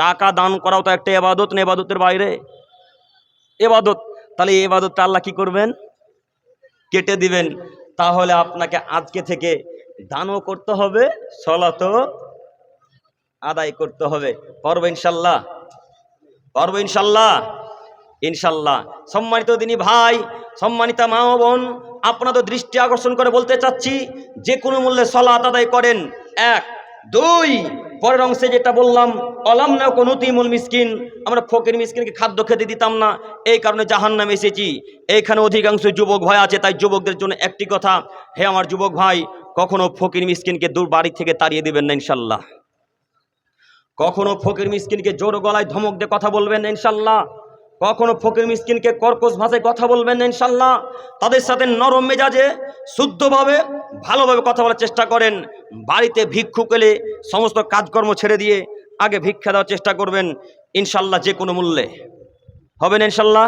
টাকা দান করাও তো একটা ইবাদত, না ইবাদতের বাইরে ইবাদত। তাহলে এই ইবাদতটা আল্লাহ কি করবেন? কেটে দিবেন। তাহলে আপনাকে আজকে থেকে দানও করতে হবে, সালাতও আদায় করতে হবে। পারবো ইনশাল্লাহ? পারবো ইনশাল্লাহ? ইনশাল্লাহ। সম্মানিত দিনী ভাই, সম্মানিতা মা ও বোন, আপনাদের দৃষ্টি আকর্ষণ করে বলতে চাচ্ছি, যে কোনো মূল্যে সালাত আদায় করেন। 1, 2, পরের অংশে যেটা বললাম, অলাম না কোন নুতিমুল মিসকিন, আমরা ফকির মিসকিনকে খাদ্য খেতে দিতাম না, এই কারণে জাহান্নামে এসেছি। এইখানে অধিকাংশ যুবক ভাই আছে, তাই যুবকদের জন্য একটি কথা, হে আমার যুবক ভাই, কখনো ফকির মিসকিনকে দূর বাড়ি থেকে তাড়িয়ে দিবেন না ইনশাল্লাহ। কখনো ফকির মিসকিনকে জোর গলায় ধমক দিয়ে কথা বলবেন না ইনশাল্লাহ। কখনো ফকির মিসকিনকে কর্কশ ভাষায় কথা বলবেন না ইনশাল্লাহ। তাদের সাথে নরম মেজাজে শুদ্ধভাবে ভালোভাবে কথা বলার চেষ্টা করেন। বাড়িতে ভিক্ষুক এলে সমস্ত কাজকর্ম ছেড়ে দিয়ে আগে ভিক্ষা দেওয়ার চেষ্টা করবেন ইনশাল্লাহ। যে কোনো মূল্যে হবে না ইনশাল্লাহ,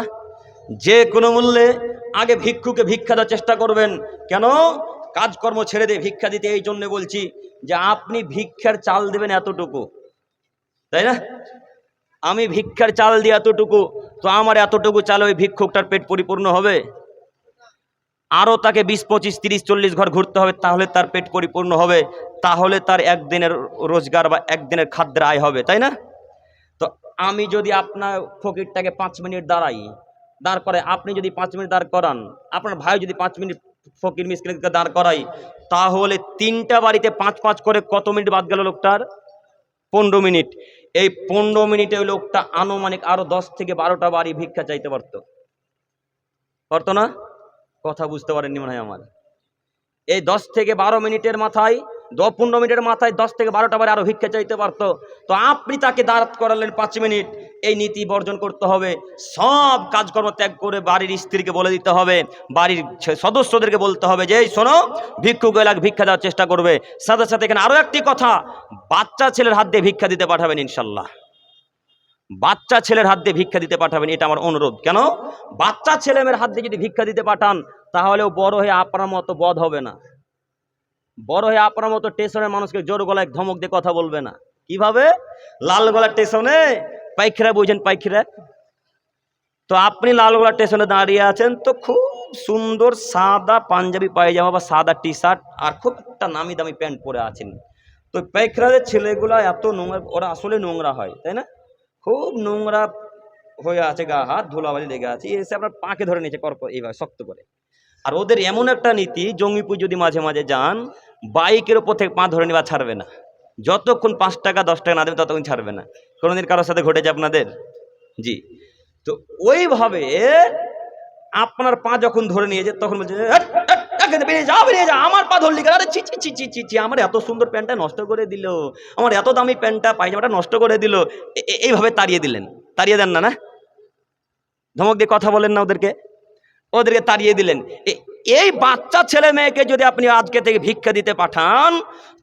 যে কোনো মূল্যে আগে ভিক্ষুকে ভিক্ষা দেওয়ার চেষ্টা করবেন। কেন? কাজকর্ম ছেড়ে দিয়ে ভিক্ষা দিতে এই জন্য বলছি যে আপনি ভিক্ষার চাল দেবেন এতটুকু, তাই না? আমি ভিক্ষার চাল দিয়ে এতটুকু, তো আমার এতটুকু চাল ওই ভিক্ষুকটার পেট পরিপূর্ণ হবে? আরও তাকে 20, 25, 30, 40 ঘর ঘুরতে হবে, তাহলে তার পেট পরিপূর্ণ হবে, তাহলে তার একদিনের রোজগার বা একদিনের খাদ্যের আয় হবে, তাই না? তো আমি যদি আপনার ফকিরটাকে 5 মিনিট দাঁড় করাই, আপনি যদি 5 মিনিট দাঁড় করান, আপনার ভাই যদি 5 মিনিট ফকির মিসকিনকে দাঁড় করাই, তাহলে 3টা বাড়িতে 5-5 করে কত মিনিট বাদ গেল লোকটার? 15 মিনিট। এই 15 মিনিটে ওই লোকটা আনুমানিক আরো 10 থেকে 12টা বাড়ি ভিক্ষা চাইতে পারতো না? কথা বুঝতে পারেননি মনে হয় আমার। এই 10 থেকে 12 মিনিটের মাথায়, 15 মিনিটের মাথায় 10 থেকে 12টা বারে আরো ভিক্ষা চাইতে পারতো। তো আপনি তাকে দাঁড় করালেন 5 মিনিট। এই নীতি বর্জন করতে হবে, সব কাজকর্ম ত্যাগ করে বাড়ির স্ত্রীকে বলে দিতে হবে, বাড়ির সদস্যদেরকে বলতে হবে যে এই শোনো, ভিক্ষুক এলাকা ভিক্ষা দেওয়ার চেষ্টা করবে। সাথে সাথে এখানে আরো একটি কথা, বাচ্চা ছেলের হাত দিয়ে ভিক্ষা দিতে পাঠাবেন ইনশাল্লাহ। বাচ্চা ছেলের হাত দিয়ে ভিক্ষা দিতে পাঠাবেন, এটা আমার অনুরোধ। কেন? বাচ্চা ছেলে মেয়ের হাত দিয়ে যদি ভিক্ষা দিতে পাঠান, তাহলেও বড় হয়ে আপনার মতো বদ হবে না, বড় হয়ে আপনার মতো স্টেশনের মানুষকে জোর গলায় ধমক দিয়ে কথা বলবে না। কিভাবে? লালগোলা স্টেশনে পাইখরা, বুঝেন পাইখরা? তো আপনি লালগোলা স্টেশনে দাঁড়িয়ে আছেন, তো খুব সুন্দর সাদা পাঞ্জাবি পায়জামা বা সাদা টি শার্ট আর খুব একটা নামি দামি প্যান্ট পরে আছেন। তো পাইখরাদের ছেলেগুলা এত নোংরা, ওরা আসলে নোংরা হয়, তাই না? খুব নোংরা হয়ে আছে, গা হাত ধুলাবালি লেগে আছে, এসে আপনার পাকে ধরে নিয়েছে এইভাবে শক্ত করে। আর ওদের এমন একটা নীতি, জঙ্গিপুর যদি মাঝে মাঝে যান, বাইকের ওপর থেকে পা ধরে নেওয়া ছাড়বে না, যতক্ষণ 5 টাকা 10 টাকা না দেবে ততক্ষণ ছাড়বে না। কোনোদিন কারোর সাথে ঘটেছে আপনাদের? জি। তো ওইভাবে আপনার পা যখন ধরে নিয়ে যায়, তখন বলছে বেরিয়ে যা, আমার পা ধরলি কেন? আরে ছি ছি ছি ছি ছি ছি, আমার এত সুন্দর প্যান্টটা নষ্ট করে দিল, আমার এত দামি প্যান্টটা পায়জামাটা নষ্ট করে দিল। এইভাবে তাড়িয়ে দিলেন, তাড়িয়ে দেন না? না, ধমক দিয়ে কথা বলেন না ওদেরকে তাড়িয়ে দিলেন। এই বাচ্চা ছেলে মেয়েকে যদি আপনি আজকে থেকে ভিক্ষা দিতে পাঠান,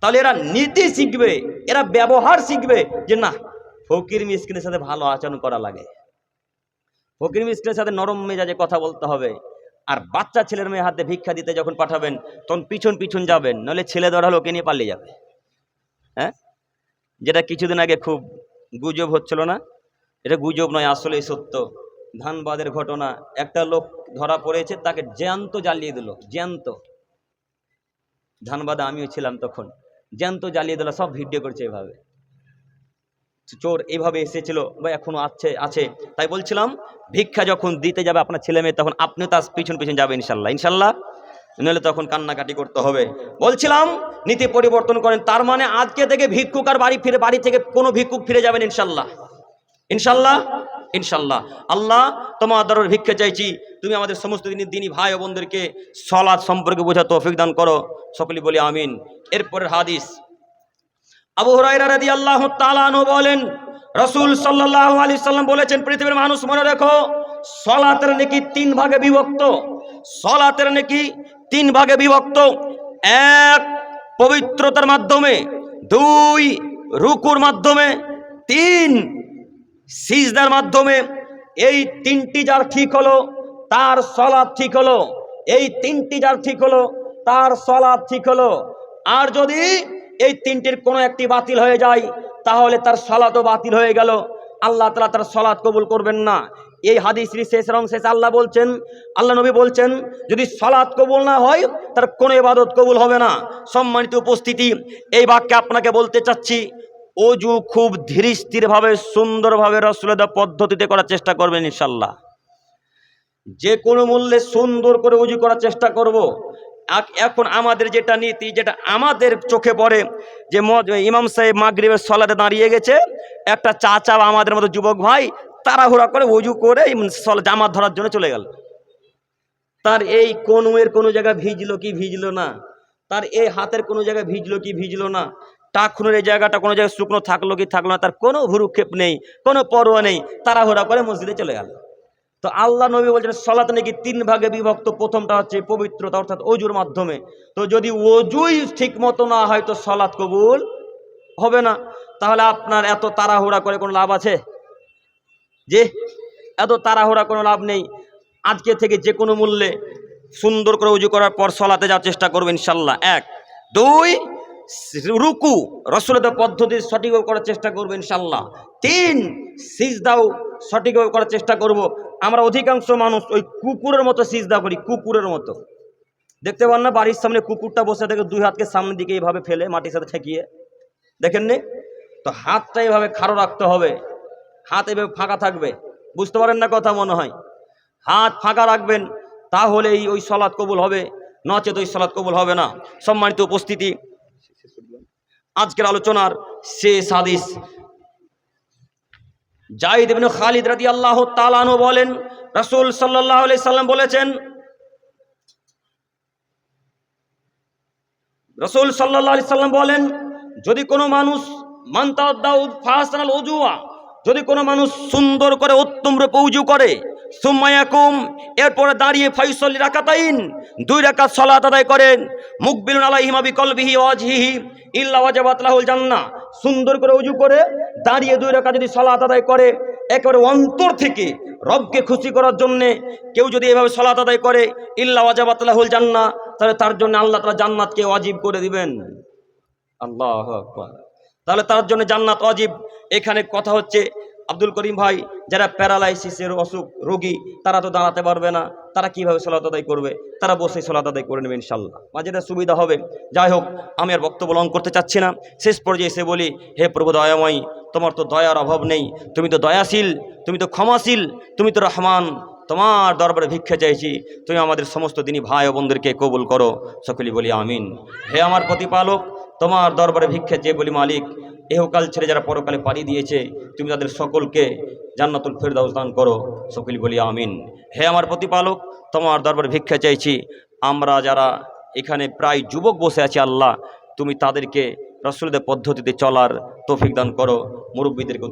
তাহলে এরা নীতি শিখবে, এরা ব্যবহার শিখবে যে না, ফকির মিসকিনের সাথে ভালো আচরণ করা লাগে, ফকির মিসকিনের সাথে নরম মেজাজে কথা বলতে হবে। আর বাচ্চা ছেলের মেয়ে হাতে ভিক্ষা দিতে যখন পাঠাবেন, তখন পিছন পিছন যাবেন, নাহলে ছেলে ধরা লোকে নিয়ে পালিয়ে যাবে। হ্যাঁ, যেটা কিছুদিন আগে খুব গুজব হচ্ছিল না, এটা গুজব নয়, আসলেই সত্য। ধানবাদের ঘটনা, একটা লোক ধরা পড়েছে, তাকে জ্যান্ত জ্বালিয়ে দিল, জ্যান্ত। ধানবাদে আমিও ছিলাম তখন, জ্যান্ত জ্বালিয়ে দিল, সব ভিডিও করছে এভাবে। চোর এইভাবে এসেছিল বা এখনো আছে। তাই বলছিলাম, ভিক্ষা যখন দিতে যাবে আপনার ছেলে মেয়ে, তখন আপনিও তার পিছন পিছন যাবে ইনশাল্লাহ, নইলে তখন কান্নাকাটি করতে হবে। বলছিলাম নীতি পরিবর্তন করেন, তার মানে আজকে থেকে ভিক্ষুক আর বাড়ি থেকে কোনো ভিক্ষুক ফিরে যাবেন ইনশাল্লাহ। আল্লাহ, তোমার দরবারে ভিক্ষা চাইছি, তুমি আমাদের সমস্ত দিনী ভাই ও বোনদেরকে সালাত সম্পর্কে বোঝা তৌফিক দান করো, সকলে বলি আমিন। এরপরের হাদিস, আবু হুরায়রা রাদিয়াল্লাহু তাআলা আনহু বলেন, রাসূল সাল্লাল্লাহু আলাইহি সাল্লাম বলেছেন, পৃথিবীর মানুষ মনে রেখো, সালাতের নেকি 3 ভাগে বিভক্ত। সালাতের নেকি 3 ভাগে বিভক্ত। 1 পবিত্রতার মাধ্যমে, 2 রুকুর মাধ্যমে, 3 সিজদার মাধ্যমে। এই 3টি যার ঠিক হলো, তার সালাত ঠিক হলো। এই 3টি যার ঠিক হলো, তার সালাত ঠিক হলো। আর যদি এই 3টির কোনো একটি বাতিল হয়ে যায়, তাহলে তার সালাতও বাতিল হয়ে গেল, আল্লাহ তাআলা তার সালাত কবুল করবেন না। এই হাদিসের শেষের অংশে আল্লাহ নবী বলছেন, যদি সালাত কবুল না হয়, তার কোনো ইবাদত কবুল হবে না। সম্মানিত উপস্থিতি, এই বাক্যে আপনাকে বলতে চাচ্ছি, ওযু খুব ধীর স্থিরভাবে, সুন্দরভাবে রাসূলের পদ্ধতিতে করার চেষ্টা করবেন ইনশাল্লাহ। যে কোনো মূল্যে সুন্দর করে ওযু করার চেষ্টা করব। এখন আমাদের যেটা নীতি, যেটা আমাদের চোখে পড়ে, যে ইমাম সাহেব মাগরিবের সালাতে দাঁড়িয়ে গেছে, একটা চাচা আমাদের মতো যুবক ভাই তাড়াহুড়া করে ওযু করে জামাত ধরার জন্য চলে গেল। তার এই কনুয়ের কোনো জায়গায় ভিজলো কি ভিজলো না, তার এই হাতের কোনো জায়গায় ভিজলো কি ভিজলো না, টাকনুর এই জায়গাটা কোনো জায়গায় শুকনো থাকলো কি থাকলো না, তার কোনো ভুরুক্ষেপ নেই, কোনো পরোয়া নেই, তাড়াহুড়া করে মসজিদে চলে গেল। তো আল্লাহ নবী বলছেন, সালাত নাকি 3 ভাগে বিভক্ত। প্রথমটা হচ্ছে পবিত্রতা, অর্থাৎ ওযুর মাধ্যমে। তো যদি ওযুই ঠিক মতো না হয়, তো সালাত কবুল হবে না। তাহলে আপনার এত তাড়াহুড়া করে কোনো লাভ আছে? যে এত তাড়াহুড়া কোনো লাভ নেই। আজকে থেকে যে কোনো মূল্যে সুন্দর করে ওযু করার পর সালাতে যাওয়ার চেষ্টা করবেন ইনশাল্লাহ। 1, 2 রুকু রাসূলের পদ্ধতি সঠিকভাবে করার চেষ্টা করবো ইনশাআল্লাহ। 3 সিজদাও সঠিকভাবে করার চেষ্টা করব। আমরা অধিকাংশ মানুষ ওই কুকুরের মতো সিজদা করি, কুকুরের মতো। দেখতে পান না বাড়ির সামনে কুকুরটা বসে থাকে, 2 হাতকে সামনের দিকে এইভাবে ফেলে মাটির সাথে ঠেকিয়ে, দেখেননি? তো হাতটা এইভাবে খাড়ো রাখতে হবে, হাত এইভাবে ফাঁকা থাকবে। বুঝতে পারেন না কথা মনে হয়? হাত ফাঁকা রাখবেন, তাহলেই ওই সালাত কবুল হবে, নচেত ওই সালাত কবুল হবে না। সম্মানিত উপস্থিতি, আজকের আলোচনার শেষ হাদিস, যায়েদ ইবনে খালিদ রাদিয়াল্লাহু তাআলা আনহু বলেন, রাসূল সাল্লাল্লাহু আলাইহি সাল্লাম বলেছেন, রাসূল সাল্লাল্লাহু আলাইহি সাল্লাম বলেন, যদি কোনো মানুষ মান তাওয়াদ্দাউ ফাহসানাল উজুয়া, যদি কোনো মানুষ সুন্দর করে উত্তম রূপে উজু করে, সুম্মা ইয়াকুম, এরপরে দাঁড়িয়ে ফায়ুসাল্লি রাকাতাইন, 2 রাকাত সালাত আদায় করেন, মুকবিলুন আলাইহিমা বিকলবিহি ওয়া ওয়াজহিহি ইল্লা ওয়াজাবাত লাহুল জান্নাহ, সুন্দর করে উজু করে দাঁড়িয়ে 2 রাকাত যদি সালাত আদায় করে, একেবারে অন্তর থেকে রবকে খুশি করার জন্য কেউ যদি এভাবে সালাত আদায় করে, ইল্লা ওয়াজাবাত লাহুল জান্নাহ, তাহলে তার জন্য আল্লাহ তাআলা জান্নাতকে ওয়াজিব করে দিবেন। আল্লাহু আকবার। তাহলে তার জন্য জান্নাত ওয়াজিব। এখানে কথা হচ্ছে, আব্দুল করিম ভাই, যারা প্যারালাইসিসের অসুখ রোগী, তারা তো দাঁড়াতে পারবে না, তারা কিভাবে সালাত আদায় করবে? তারা বসে সালাত আদায় করে নেবে ইনশাআল্লাহ, যেটা সুবিধা হবে। যাই হোক, আমি আর বক্তব্য লং করতে চাচ্ছি না। শেষ পর্যায়ে এসে বলি, হে প্রভু দয়াময়, তোমার তো দয়ার অভাব নেই, তুমি তো দয়াশীল, তুমি তো ক্ষমাশীল, তুমি তো রহমান। তোমার দরবারে ভিক্ষা চাইছি, তুমি আমাদের সমস্ত দিনী ভাই ও বোনদেরকে কবুল করো। সকলেই বলি আমিন। হে আমার প্রতিপালক, তোমার দরবারে ভিক্ষা চেয়ে বলি, মালিক, এহকাল ছেড়ে যারা পরকালে পাড়ি দিয়েছে, তুমি তাদের সকলকে জান্নাতুল ফেরদাউস দান করো। সকলেই বলি আমিন। হে আমার প্রতিপালক, তোমার দরবারে ভিক্ষা চাইছি, আমরা যারা এখানে প্রায় যুবক বসে আছি, আল্লাহ তুমি তাদেরকে রাসূলের পদ্ধতিতে চলার তৌফিক দান করো, মুরব্বীদেরকে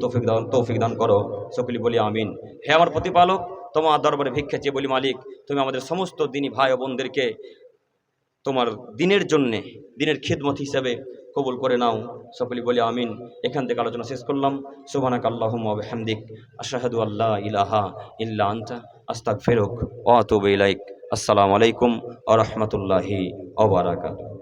তৌফিক দান করো। সকলেই বলি আমিন। হে আমার প্রতিপালক, তোমার দরবারে ভিক্ষা চেয়ে বলি, মালিক, তুমি আমাদের সমস্ত দিনী ভাই ও বোনদেরকে তোমার দিনের জন্যে, দিনের খিদমত হিসেবে কবুল করে নাও। সকলেই বলি আমিন। এখান থেকে আলোচনা শেষ করলাম। সুবহানাকা আল্লাহুম্মা ওয়া বিহামদিক, আশহাদু আল্লা ইলাহা ইল্লা আনতা, আস্তাগফিরুক ওয়া আতুবু ইলাইক। আসসালামু আলাইকুম ওয়া রাহমাতুল্লাহি ওয়া বারাকাতুহু।